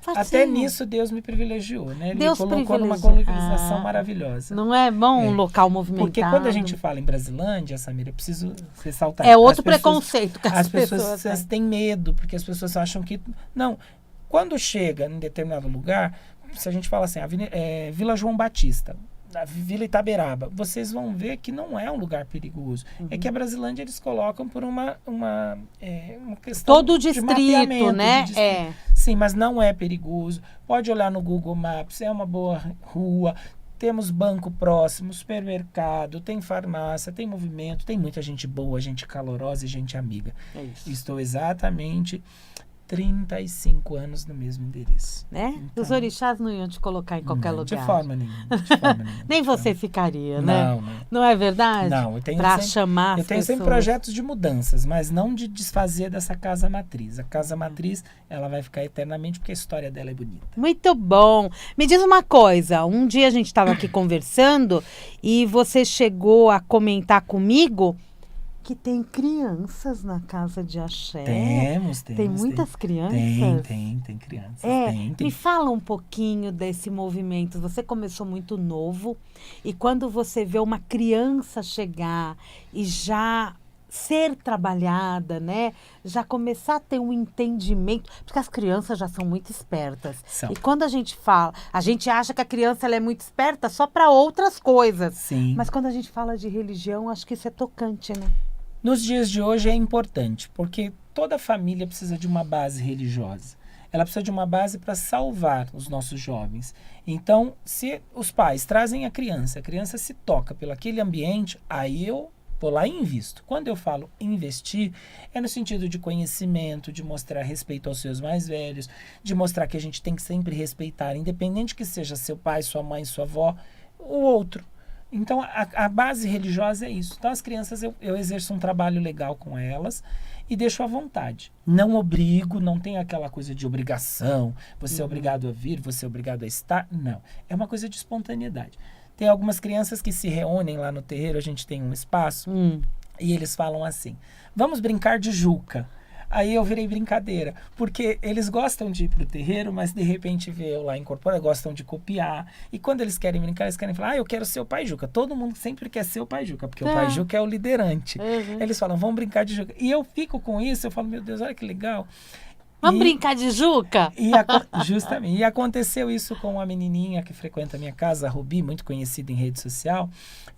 Facinho.
Até nisso Deus me privilegiou, né? Ele
Deus
colocou numa
privilegiou.
localização maravilhosa.
Não é bom um local movimentado?
Porque quando a gente fala em Brasilândia, Samira, eu preciso ressaltar.
É outro preconceito que
as pessoas têm medo, porque as pessoas acham que... Não, quando chega em determinado lugar, se a gente fala assim, Vila João Batista, a Vila Itaberaba, vocês vão ver que não é um lugar perigoso. É que a Brasilândia eles colocam por uma questão
todo o
de
distrito,
mapeamento,
né?
Sim, mas não é perigoso. Pode olhar no Google Maps, é uma boa rua. Temos banco próximo, supermercado, tem farmácia, tem movimento, tem muita gente boa, gente calorosa e gente amiga.
É isso.
Estou exatamente 35 anos no mesmo endereço.
Né?
Então,
os orixás não iam te colocar em qualquer lugar.
De forma nenhuma.
Nem você ficaria, né?
Não.
Não é verdade?
Não, eu tenho
pra
sempre,
chamar
eu tenho sempre projetos de mudanças, mas não de desfazer dessa casa matriz. A casa matriz, ela vai ficar eternamente porque a história dela é bonita.
Muito bom. Me diz uma coisa, um dia a gente estava aqui conversando e você chegou a comentar comigo que tem crianças na casa de axé.
Temos.
Tem muitas crianças?
Tem crianças. Tem.
Me fala um pouquinho desse movimento. Você começou muito novo e quando você vê uma criança chegar e já ser trabalhada, né? Já começar a ter um entendimento, porque as crianças já são muito espertas.
São.
E quando a gente fala, a gente acha que a criança ela é muito esperta só para outras coisas.
Sim.
Mas quando a gente fala de religião, acho que isso é tocante, né?
Nos dias de hoje é importante, porque toda família precisa de uma base religiosa. Ela precisa de uma base para salvar os nossos jovens. Então, se os pais trazem a criança se toca pelo aquele ambiente, aí eu vou lá e invisto. Quando eu falo investir, é no sentido de conhecimento, de mostrar respeito aos seus mais velhos, de mostrar que a gente tem que sempre respeitar, independente que seja seu pai, sua mãe, sua avó, o outro. Então, a base religiosa é isso. Então, as crianças, eu exerço um trabalho legal com elas e deixo à vontade. Não obrigo, não tem aquela coisa de obrigação, você é obrigado a vir, você é obrigado a estar. Não, é uma coisa de espontaneidade. Tem algumas crianças que se reúnem lá no terreiro, a gente tem um espaço, e eles falam assim, vamos brincar de Juca. Aí eu virei brincadeira, porque eles gostam de ir pro terreiro, mas de repente vê eu lá incorporar, gostam de copiar. E quando eles querem brincar, eles querem falar, eu quero ser o Pai Juca. Todo mundo sempre quer ser o Pai Juca, porque o Pai Juca é o liderante. Eles falam, vamos brincar de Juca. E eu fico com isso, eu falo, meu Deus, olha que legal.
Vamos brincar de Juca?
Justamente. E aconteceu isso com uma menininha que frequenta a minha casa, a Rubi, muito conhecida em rede social.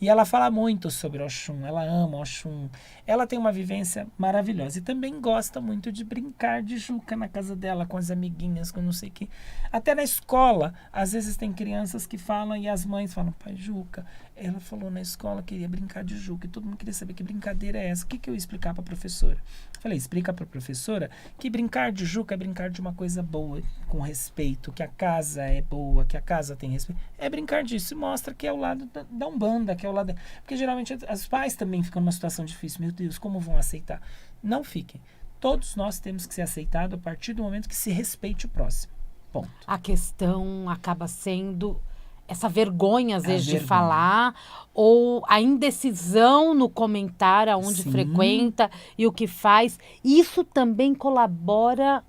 E ela fala muito sobre Oxum, ela ama Oxum. Ela tem uma vivência maravilhosa e também gosta muito de brincar de Juca na casa dela, com as amiguinhas, com não sei o quê. Até na escola, às vezes tem crianças que falam e as mães falam, pai, Juca. Ela falou na escola que queria brincar de Juca e todo mundo queria saber que brincadeira é essa. O que eu ia explicar para a professora? Falei, explica para a professora que brincar de Juca é brincar de uma coisa boa, com respeito, que a casa é boa, que a casa tem respeito. É brincar disso e mostra que é o lado da Umbanda, que é o lado... Porque geralmente os pais também ficam numa situação difícil. Meu Deus, como vão aceitar? Não fiquem. Todos nós temos que ser aceitados a partir do momento que se respeite o próximo. Ponto.
A questão acaba sendo essa vergonha, às vezes, de falar, ou a indecisão no comentar aonde frequenta e o que faz. Isso também colabora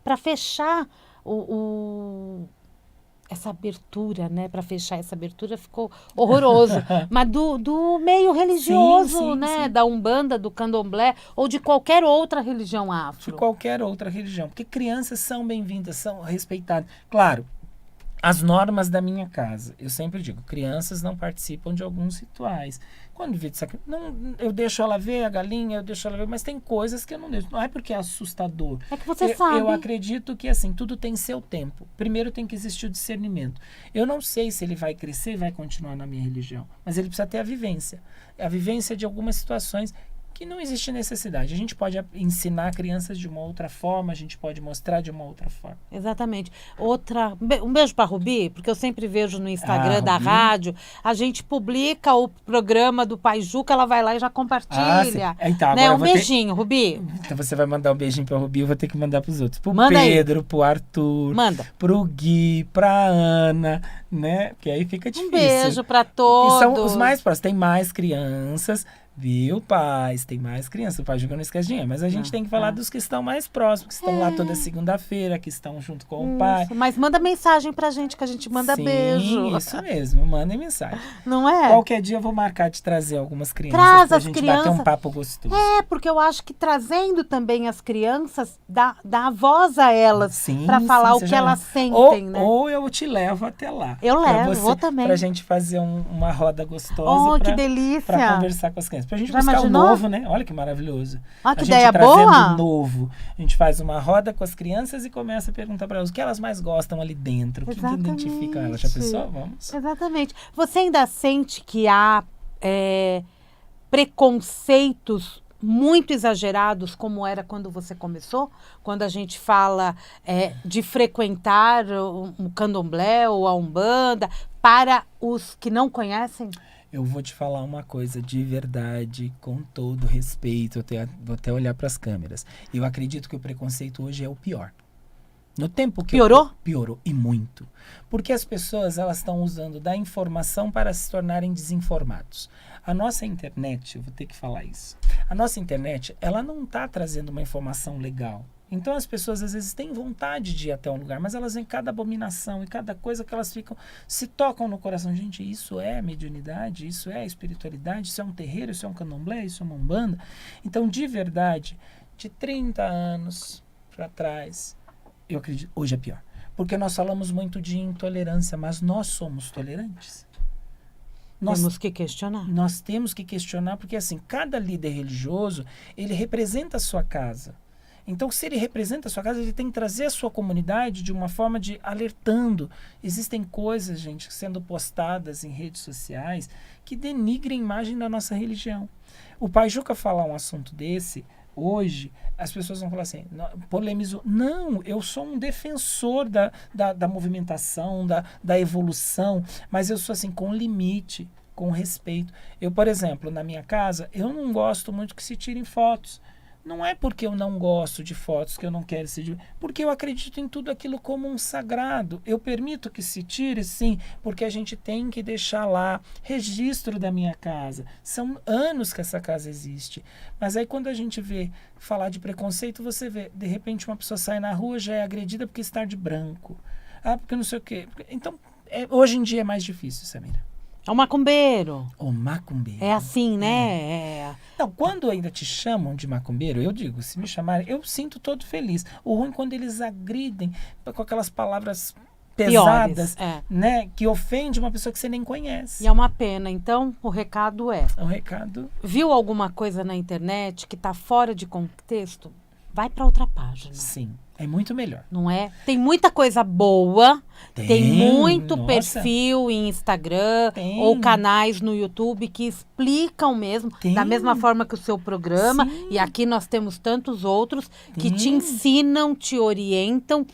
para fechar essa abertura, né? Para fechar essa abertura ficou horroroso. Mas do meio religioso, né? Da Umbanda, do Candomblé, ou de qualquer outra religião afro.
De qualquer outra religião. Porque crianças são bem-vindas, são respeitadas. Claro, as normas da minha casa. Eu sempre digo, crianças não participam de alguns rituais. Quando vê eu deixo ela ver a galinha, eu deixo ela ver, mas tem coisas que eu não deixo. Não é porque é assustador.
É que você sabe.
Eu acredito que, assim, tudo tem seu tempo. Primeiro tem que existir o discernimento. Eu não sei se ele vai crescer e vai continuar na minha religião, mas ele precisa ter a vivência. A vivência de algumas situações que não existe necessidade. A gente pode ensinar crianças de uma outra forma, a gente pode mostrar de uma outra forma.
Exatamente. Um beijo para a Rubi, porque eu sempre vejo no Instagram da rádio, a gente publica o programa do Pai Juca, ela vai lá e já compartilha.
Então,
né? Um beijinho, Rubi.
Então você vai mandar um beijinho para a Rubi, eu vou ter que mandar para os outros. Pro
Manda
Pedro,
aí.
pro Arthur, pro Gui, pra Ana, né? Porque aí fica difícil.
Um beijo para todos.
Que são os mais próximos. Tem mais crianças. Viu, pais? Tem mais crianças. O Pai Juca não esquece dinheiro. Mas a gente tem que falar dos que estão mais próximos, que estão lá toda segunda-feira, que estão junto com o pai.
Mas manda mensagem pra gente, que a gente manda beijo.
Isso mesmo, mandem mensagem.
Não é?
Qualquer dia eu vou marcar de trazer algumas crianças pra gente bater um papo gostoso.
Porque eu acho que trazendo também as crianças, dá a voz a elas pra falar o que elas sentem, né?
Ou eu te levo até lá.
Eu levo, vou também.
Pra gente fazer uma roda gostosa.
Que delícia.
Pra conversar com as crianças. Pra gente buscar o novo, né? Olha que maravilhoso.
Que ideia boa.
Trazendo novo. A gente faz uma roda com as crianças e começa a perguntar para elas o que elas mais gostam ali dentro. O que identificam elas. Já pensou? Vamos.
Exatamente. Você ainda sente que há preconceitos muito exagerados, como era quando você começou? Quando a gente fala de frequentar o candomblé ou a umbanda para os que não conhecem?
Eu vou te falar uma coisa de verdade, com todo respeito, vou até olhar para as câmeras. Eu acredito que o preconceito hoje é o pior. No tempo que
piorou?
Piorou, e muito. Porque as pessoas elas estão usando da informação para se tornarem desinformados. A nossa internet, eu vou ter que falar isso, a nossa internet, ela não está trazendo uma informação legal. Então as pessoas às vezes têm vontade de ir até um lugar, mas elas veem cada abominação e cada coisa que elas se tocam no coração. Gente, isso é mediunidade, isso é espiritualidade, isso é um terreiro, isso é um candomblé, isso é uma umbanda. Então, de verdade, de 30 anos para trás, eu acredito, hoje é pior. Porque nós falamos muito de intolerância, mas nós somos tolerantes.
Temos que questionar.
Nós temos que questionar, porque assim, cada líder religioso, ele representa a sua casa. Então, se ele representa a sua casa, ele tem que trazer a sua comunidade de uma forma de alertando. Existem coisas, gente, sendo postadas em redes sociais que denigrem a imagem da nossa religião. O Pai Juca falar um assunto desse, hoje, as pessoas vão falar assim, polemizou. Não, eu sou um defensor da movimentação, da evolução, mas eu sou assim, com limite, com respeito. Eu, por exemplo, na minha casa, eu não gosto muito que se tirem fotos. Não é porque eu não gosto de fotos que eu não quero se... Porque eu acredito em tudo aquilo como um sagrado. Eu permito que se tire, sim, porque a gente tem que deixar lá registro da minha casa. São anos que essa casa existe. Mas aí quando a gente vê falar de preconceito, você vê, de repente uma pessoa sai na rua, já é agredida porque está de branco. Porque não sei o quê. Então, hoje em dia é mais difícil, Samira.
É o macumbeiro.
O macumbeiro.
É assim, né?
Não, quando ainda te chamam de macumbeiro, eu digo, se me chamarem, eu sinto todo feliz. O ruim é quando eles agridem com aquelas palavras pesadas, né? Que ofende uma pessoa que você nem conhece.
E é uma pena. Então, o recado é...
O recado...
Viu alguma coisa na internet que está fora de contexto? Vai para outra página.
Sim, é muito melhor.
Não é? Tem muita coisa boa, tem muito
nossa.
Perfil em Instagram ou canais no YouTube que explicam mesmo, da mesma forma que o seu programa.
Sim.
E aqui nós temos tantos outros que te ensinam, te orientam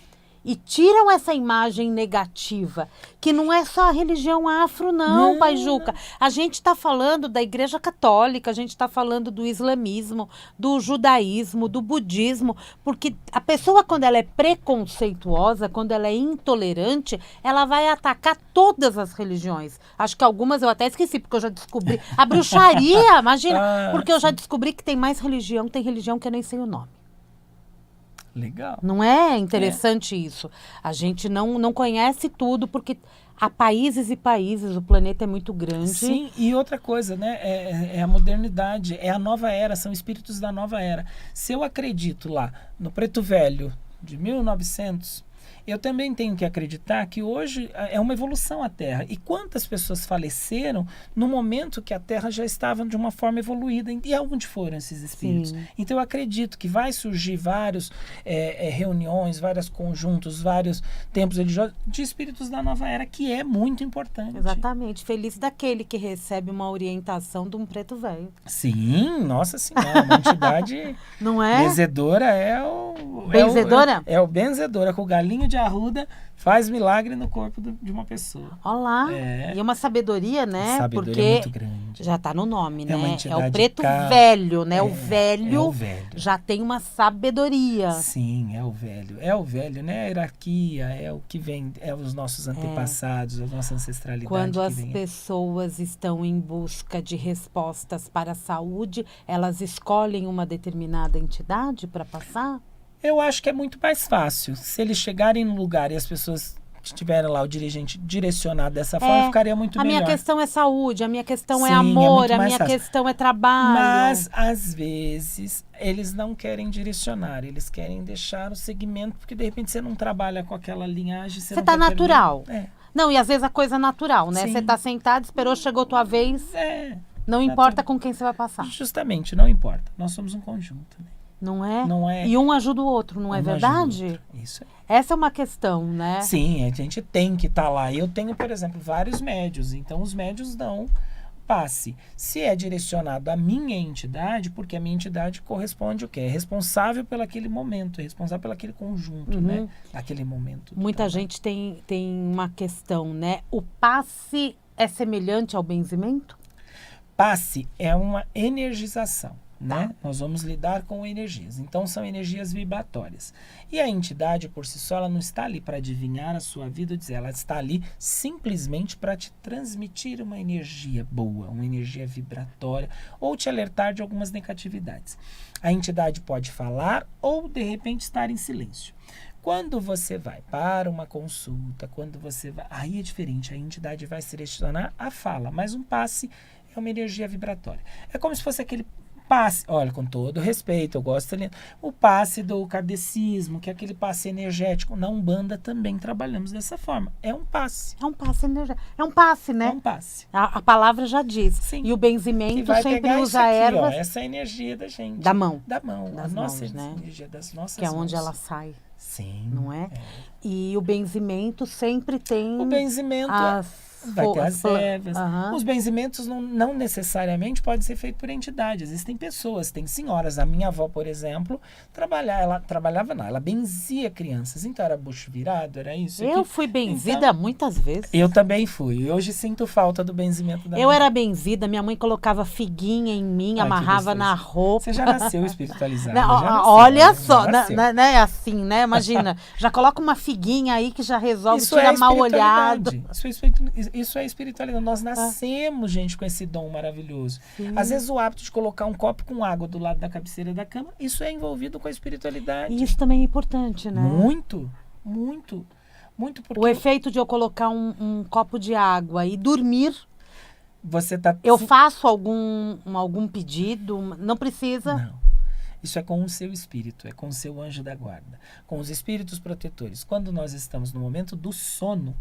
e tiram essa imagem negativa, que não é só a religião afro, não, Pai Juca. A gente está falando da Igreja Católica, a gente está falando do islamismo, do judaísmo, do budismo, porque a pessoa, quando ela é preconceituosa, quando ela é intolerante, ela vai atacar todas as religiões. Acho que algumas eu até esqueci, porque eu já descobri. A bruxaria, imagina, porque eu já descobri que tem mais religião, tem religião que eu nem sei o nome.
Legal.
Não é interessante isso? A gente não conhece tudo, porque há países e países, o planeta é muito grande.
Sim, e outra coisa, né? É a modernidade, é a nova era, são espíritos da nova era. Se eu acredito lá no Preto Velho de 1900... eu também tenho que acreditar que hoje é uma evolução a Terra. E quantas pessoas faleceram no momento que a Terra já estava de uma forma evoluída? E aonde foram esses espíritos?
Sim.
Então eu acredito que vai surgir vários reuniões, vários conjuntos, vários templos religiosos de espíritos da nova era, que é muito importante.
Exatamente. Feliz daquele que recebe uma orientação de um preto velho.
Sim, nossa senhora, uma entidade
não é?
benzedora é o...
Benzedora?
É o benzedora, com o galinho de arruda faz milagre no corpo de uma pessoa.
Olá. E é uma sabedoria, né?
Sabedoria
porque
muito grande.
já está no nome, né?
Uma
É o preto velho, né? O velho já tem uma sabedoria.
Sim, é o velho. É o velho, né? A hierarquia, é o que vem, é os nossos antepassados, a nossa ancestralidade.
Quando as pessoas estão em busca de respostas para a saúde, elas escolhem uma determinada entidade para passar?
Eu acho que é muito mais fácil. Se eles chegarem no lugar e as pessoas tiverem lá o dirigente direcionado dessa forma, ficaria muito melhor.
A minha questão é saúde, a minha questão é amor, a minha questão é trabalho.
Mas, às vezes, eles não querem direcionar, eles querem deixar o segmento, porque de repente você não trabalha com aquela linhagem. Você
tá natural. Não, e às vezes a coisa é natural, né?
Sim.
Você tá sentado, esperou, chegou tua vez. Não importa com quem você vai passar.
Justamente, não importa. Nós somos um conjunto, né?
Não é?
Não é?
E um ajuda o outro, não é verdade?
Isso aí.
Essa é uma questão, né?
Sim, a gente tem que estar lá. Eu tenho, por exemplo, vários médios. Então, os médios dão passe. Se é direcionado à minha entidade, porque a minha entidade corresponde o quê? É responsável pelo aquele momento, é responsável pelo aquele conjunto, né? Daquele momento.
Muita gente tem uma questão, né? O passe é semelhante ao benzimento?
Passe é uma energização. Né? Nós vamos lidar com energias. Então, são energias vibratórias. E a entidade, por si só, ela não está ali para adivinhar a sua vida, dizer, ela está ali simplesmente para te transmitir uma energia boa, uma energia vibratória, ou te alertar de algumas negatividades. A entidade pode falar ou, de repente, estar em silêncio. Quando você vai para uma consulta, quando você vai... Aí é diferente, a entidade vai se direcionar à fala, mas um passe é uma energia vibratória. É como se fosse aquele passe, olha, com todo respeito, eu gosto ali, o passe do kardecismo, que é aquele passe energético. Na Umbanda também trabalhamos dessa forma. É um passe.
É um passe energético. É um passe, né?
É um passe.
A palavra já diz.
Sim.
E o benzimento sempre usa
aqui,
ervas.
Ó, essa energia da gente.
Da mão.
Da mão.
Das
a nossa
mãos, né?
energia das nossas
que é onde
mãos.
ela sai.
Sim.
Não é? E o benzimento sempre tem...
O benzimento... Vai ter as ervas. Os benzimentos não necessariamente podem ser feitos por entidade. Existem pessoas, tem senhoras. A minha avó, por exemplo, ela benzia crianças. Então era bucho virado, era isso.
Eu fui benzida muitas vezes.
Eu também fui. E hoje sinto falta do benzimento da
Eu era benzida, minha mãe colocava figuinha em mim, amarrava na roupa.
Você já nasceu espiritualizada.
Olha só, né? Assim, né? Imagina, já coloca uma figuinha aí que já resolve, tira mal olhado.
Isso é espiritualidade. Nós nascemos, gente, com esse dom maravilhoso. Sim. Às vezes o hábito de colocar um copo com água do lado da cabeceira da cama, isso é envolvido com a espiritualidade.
E isso também é importante, né?
Muito, muito. Muito porque...
O efeito de eu colocar um copo de água e dormir
Você tá...
Eu faço algum pedido? Não precisa?
Não. Isso é com o seu espírito, é com o seu anjo da guarda, com os espíritos protetores. Quando nós estamos no momento do sono,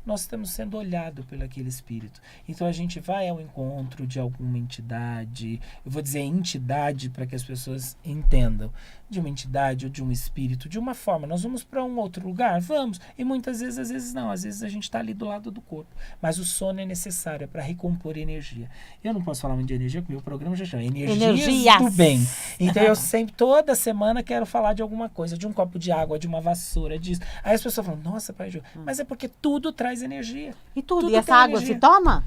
nós estamos sendo olhados por aquele espírito. Então a gente vai ao encontro de alguma entidade, eu vou dizer entidade para que as pessoas entendam, de uma entidade ou de um espírito, de uma forma. Nós vamos para um outro lugar? Vamos. E muitas vezes, às vezes não. Às vezes a gente está ali do lado do corpo. Mas o sono é necessário, é para recompor energia. Eu não posso falar muito de energia, porque o meu programa já chama Energias do Bem. Então eu sempre, toda semana, quero falar de alguma coisa, de um copo de água, de uma vassoura, disso. Aí as pessoas falam, nossa, pai Ju, mas é porque tudo traz energia.
E tudo. E essa água energia. Se toma?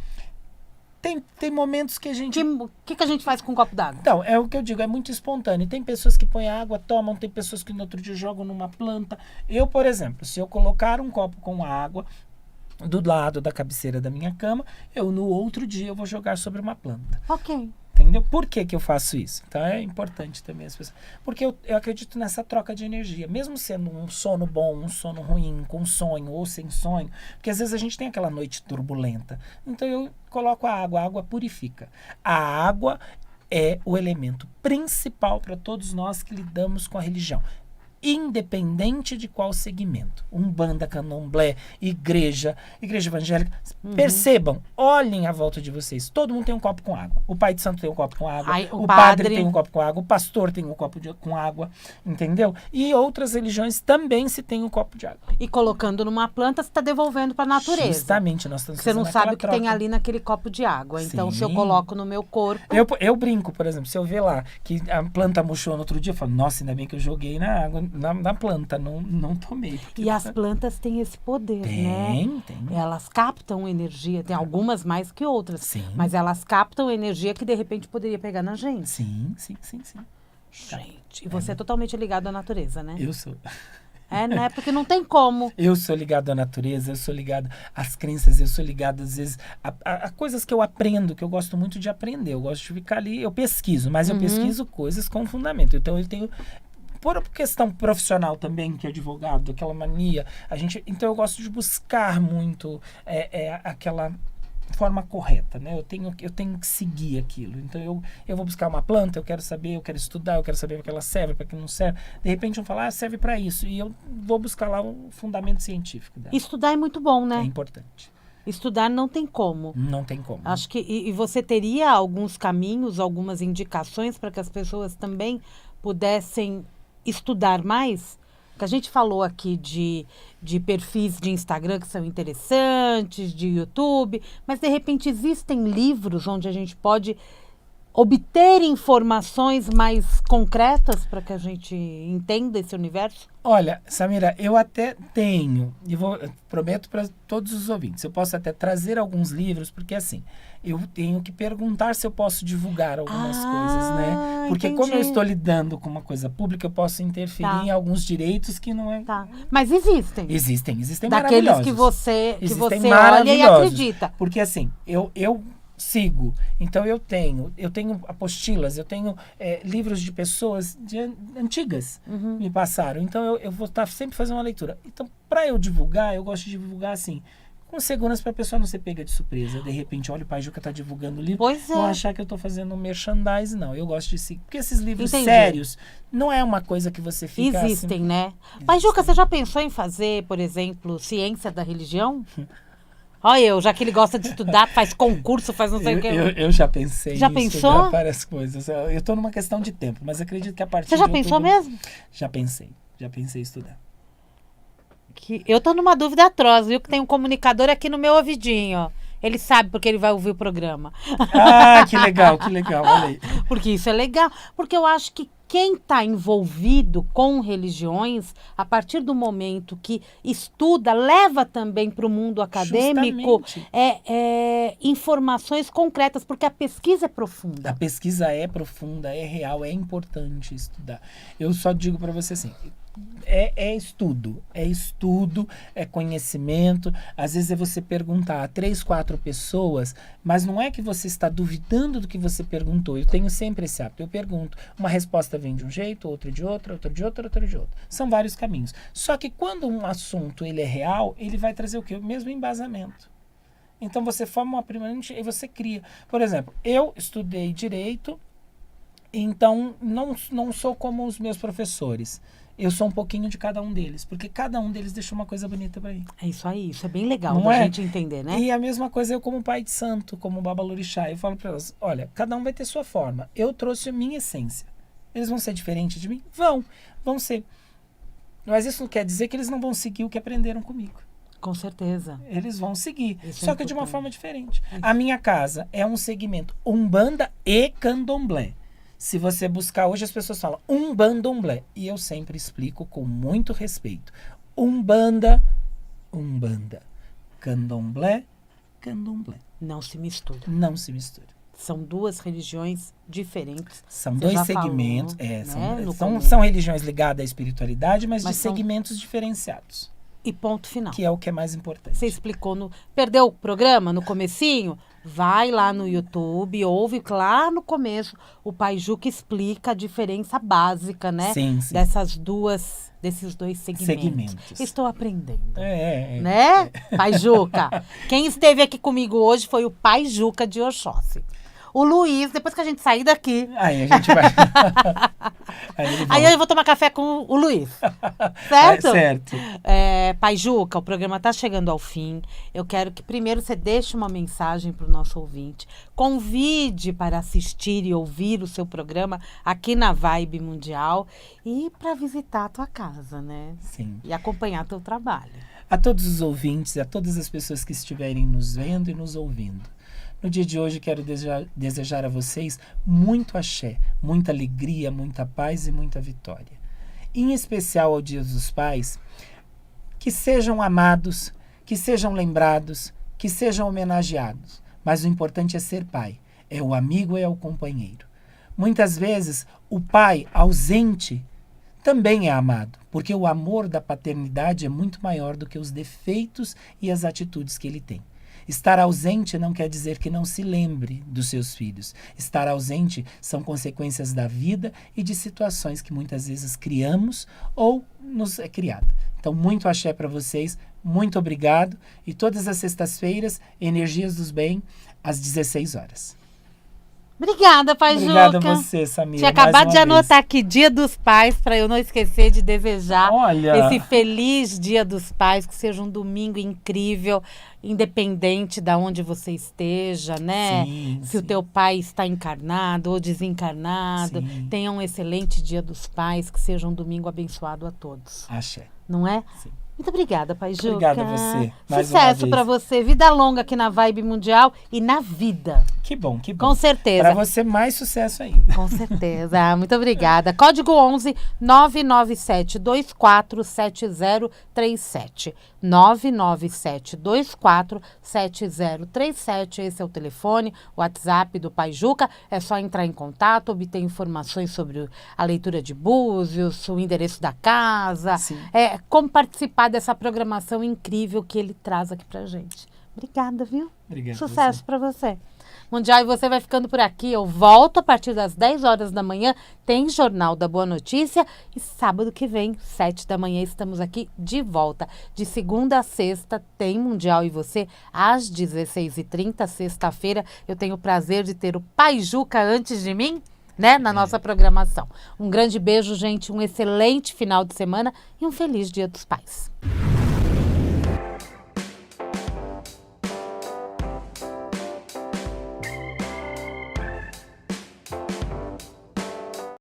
Tem momentos que a gente...
O que a gente faz com um copo d'água?
Então, é o que eu digo, é muito espontâneo. Tem pessoas que põem água, tomam, tem pessoas que no outro dia jogam numa planta. Eu, por exemplo, se eu colocar um copo com água do lado da cabeceira da minha cama, no outro dia eu vou jogar sobre uma planta.
Ok.
Entendeu? Por que eu faço isso? Então é importante também as pessoas. Porque eu acredito nessa troca de energia. Mesmo sendo um sono bom, um sono ruim, com sonho ou sem sonho. Porque às vezes a gente tem aquela noite turbulenta. Então eu coloco a água purifica. A água é o elemento principal para todos nós que lidamos com a religião. Independente de qual segmento. Umbanda, candomblé, igreja evangélica. Percebam, olhem à volta de vocês. Todo mundo tem um copo com água. O pai de santo tem um copo com água. O padre tem um copo com água. O pastor tem um copo com água. Entendeu? E outras religiões também se tem um copo de água.
E colocando numa planta, você está devolvendo para a natureza.
Justamente. Nós estamos
você não sabe o que
troca.
tem ali naquele copo de água.
Sim.
Então, se eu coloco no meu corpo...
Eu brinco, por exemplo. Se eu ver lá que a planta murchou no outro dia, eu falo, nossa, ainda bem que eu joguei na água... Na planta, não tomei.
E as plantas têm esse poder, né?
Tem.
Elas captam energia, tem algumas mais que outras.
Sim.
Mas elas captam energia que de repente poderia pegar na gente.
Sim.
Gente, e você é totalmente ligado à natureza, né?
Eu sou.
É, né? Porque não tem como.
Eu sou ligado à natureza, eu sou ligado às crenças, eu sou ligado, às vezes, a coisas que eu aprendo, que eu gosto muito de aprender. Eu gosto de ficar ali, eu pesquiso, mas eu pesquiso coisas com fundamento. Então, eu tenho... Por questão profissional também, que é advogado, aquela mania, então eu gosto de buscar muito aquela forma correta, né? Eu tenho que seguir aquilo. Então eu vou buscar uma planta, eu quero saber, eu quero estudar, eu quero saber para que ela serve, para que não serve. De repente vão falar, serve para isso. E eu vou buscar lá um fundamento científico dela.
Estudar é muito bom, né?
É importante.
Estudar não tem como.
Não tem como.
Acho que e você teria alguns caminhos, algumas indicações para que as pessoas também pudessem estudar mais? Porque a gente falou aqui de perfis de Instagram que são interessantes, de YouTube, mas de repente existem livros onde a gente pode obter informações mais concretas para que a gente entenda esse universo?
Olha, Samira, eu até tenho, e prometo para todos os ouvintes, eu posso até trazer alguns livros, porque assim, eu tenho que perguntar se eu posso divulgar algumas coisas, né? Porque
entendi.
como eu estou lidando com uma coisa pública, eu posso interferir em alguns direitos que não é...
Tá. Mas existem.
Existem
daqueles
maravilhosos.
que você
Existem
olha e acredita.
Porque assim, eu sigo, então eu tenho apostilas, eu tenho livros de pessoas antigas me passaram, então eu vou estar sempre fazendo uma leitura. Então, para eu divulgar, eu gosto de divulgar assim, com segurança, para a pessoa não ser pega de surpresa. De repente, olha, o Pai Juca está divulgando o livro, vão achar que eu estou fazendo um merchandise. Não, eu gosto de seguir, porque esses livros sérios não é uma coisa que você fica...
Existem, assim, né? Pai Juca, você já pensou em fazer, por exemplo, ciência da religião? Olha já que ele gosta de estudar, faz concurso, faz não sei o que.
Eu já pensei
já pensou?
Várias coisas. Eu estou numa questão de tempo, mas acredito que a partir
de outubro... Você já pensou mesmo?
Já pensei em estudar.
Eu estou numa dúvida atroz, viu? Que tem um comunicador aqui no meu ouvidinho, ó. Ele sabe porque ele vai ouvir o programa.
Ah, que legal, olha aí.
Porque isso é legal, porque eu acho que quem está envolvido com religiões, a partir do momento que estuda, leva também para o mundo acadêmico informações concretas, porque a pesquisa é profunda.
A pesquisa é profunda, é real, é importante estudar. Eu só digo para você assim... É estudo, é conhecimento. Às vezes é você perguntar a 3, 4 pessoas, mas não é que você está duvidando do que você perguntou. Eu tenho sempre esse hábito, eu pergunto, uma resposta vem de um jeito, outra de outro, outra de outro, outra de outro. São vários caminhos. Só que quando um assunto ele é real, ele vai trazer o quê? O mesmo embasamento. Então você forma uma primeira mente e você cria. Por exemplo, eu estudei direito, então não sou como os meus professores. Eu sou um pouquinho de cada um deles, porque cada um deles deixou uma coisa bonita para mim.
É isso aí, isso é bem legal
Não
da
é?
gente entender, né?
E a mesma coisa eu como pai de santo, como babalorixá. Eu falo para elas, olha, cada um vai ter sua forma. Eu trouxe a minha essência. Eles vão ser diferentes de mim? Vão ser. Mas isso não quer dizer que eles não vão seguir o que aprenderam comigo.
Com certeza.
Eles vão seguir,
Isso
só
é
que de uma
importante.
forma diferente. A minha casa é um segmento Umbanda e Candomblé. Se você buscar hoje, as pessoas falam Umbandomblé. E eu sempre explico com muito respeito. Umbanda, Umbanda. Candomblé, Candomblé.
Não se mistura.
Não se mistura.
São duas religiões diferentes.
São
Você
dois
já
segmentos.
falou, né, no
São
começo.
religiões ligadas à espiritualidade, mas de
Mas são-
segmentos diferenciados.
E ponto final.
Que é o que é mais importante.
Você explicou no... Perdeu o programa no comecinho? Vai lá no YouTube, ouve lá no começo. O Pai Juca explica a diferença básica, né?
Sim, sim.
Desses dois segmentos.
Segmentos.
Estou aprendendo.
É.
Né, Pai Juca? Quem esteve aqui comigo hoje foi o Pai Juca de Oxóssi. O Luiz, depois que a gente sair daqui,
Aí a gente vai. ele
aí
volta.
eu vou tomar café com o Luiz. Certo?
Certo.
Pai Juca, o programa está chegando ao fim. Eu quero que primeiro você deixe uma mensagem para o nosso ouvinte. Convide para assistir e ouvir o seu programa aqui na Vibe Mundial e para visitar a tua casa, né?
Sim.
E acompanhar teu trabalho.
A todos os ouvintes e a todas as pessoas que estiverem nos vendo e nos ouvindo. No dia de hoje, quero desejar a vocês muito axé, muita alegria, muita paz e muita vitória. Em especial ao Dia dos Pais, que sejam amados, que sejam lembrados, que sejam homenageados. Mas o importante é ser pai, é o amigo, é o companheiro. Muitas vezes, o pai ausente também é amado, porque o amor da paternidade é muito maior do que os defeitos e as atitudes que ele tem. Estar ausente não quer dizer que não se lembre dos seus filhos. Estar ausente são consequências da vida e de situações que muitas vezes criamos ou nos é criada. Então, muito axé para vocês, muito obrigado. E todas as sextas-feiras, Energias dos Bem, às 16 horas.
Obrigada, Pai
Obrigado
Juca.
a você, Samira.
Tinha
mais
acabado
uma
de anotar
vez.
aqui Dia dos Pais, para eu não esquecer de desejar
Olha.
esse feliz Dia dos Pais, que seja um domingo incrível, independente de onde você esteja, né?
Sim,
Se o
sim.
teu pai está encarnado ou desencarnado,
Sim.
tenha um excelente Dia dos Pais, que seja um domingo abençoado a todos.
Axé.
Não é?
Sim.
Muito obrigada, Pai Juca.
Obrigado a você, mais uma
Sucesso
vez.
para você, vida longa aqui na Vibe Mundial e na vida.
Que bom, que bom.
Com certeza.
Para você, mais sucesso ainda.
Com certeza. Muito obrigada. Código 11 997 247037. 997 247037. Esse é o telefone, o WhatsApp do Pai Juca. É só entrar em contato, obter informações sobre a leitura de búzios, o endereço da casa,
Sim.
como participar dessa programação incrível que ele traz aqui pra gente. Obrigada, viu?
Obrigado.
Sucesso para você. Mundial, e você vai ficando por aqui. Eu volto a partir das 10 horas da manhã. Tem Jornal da Boa Notícia. E sábado que vem, 7 da manhã, estamos aqui de volta. De segunda a sexta, tem Mundial e você, às 16h30. Sexta-feira, eu tenho o prazer de ter o Pai Juca antes de mim, né, na nossa programação. Um grande beijo, gente. Um excelente final de semana e um feliz Dia dos Pais.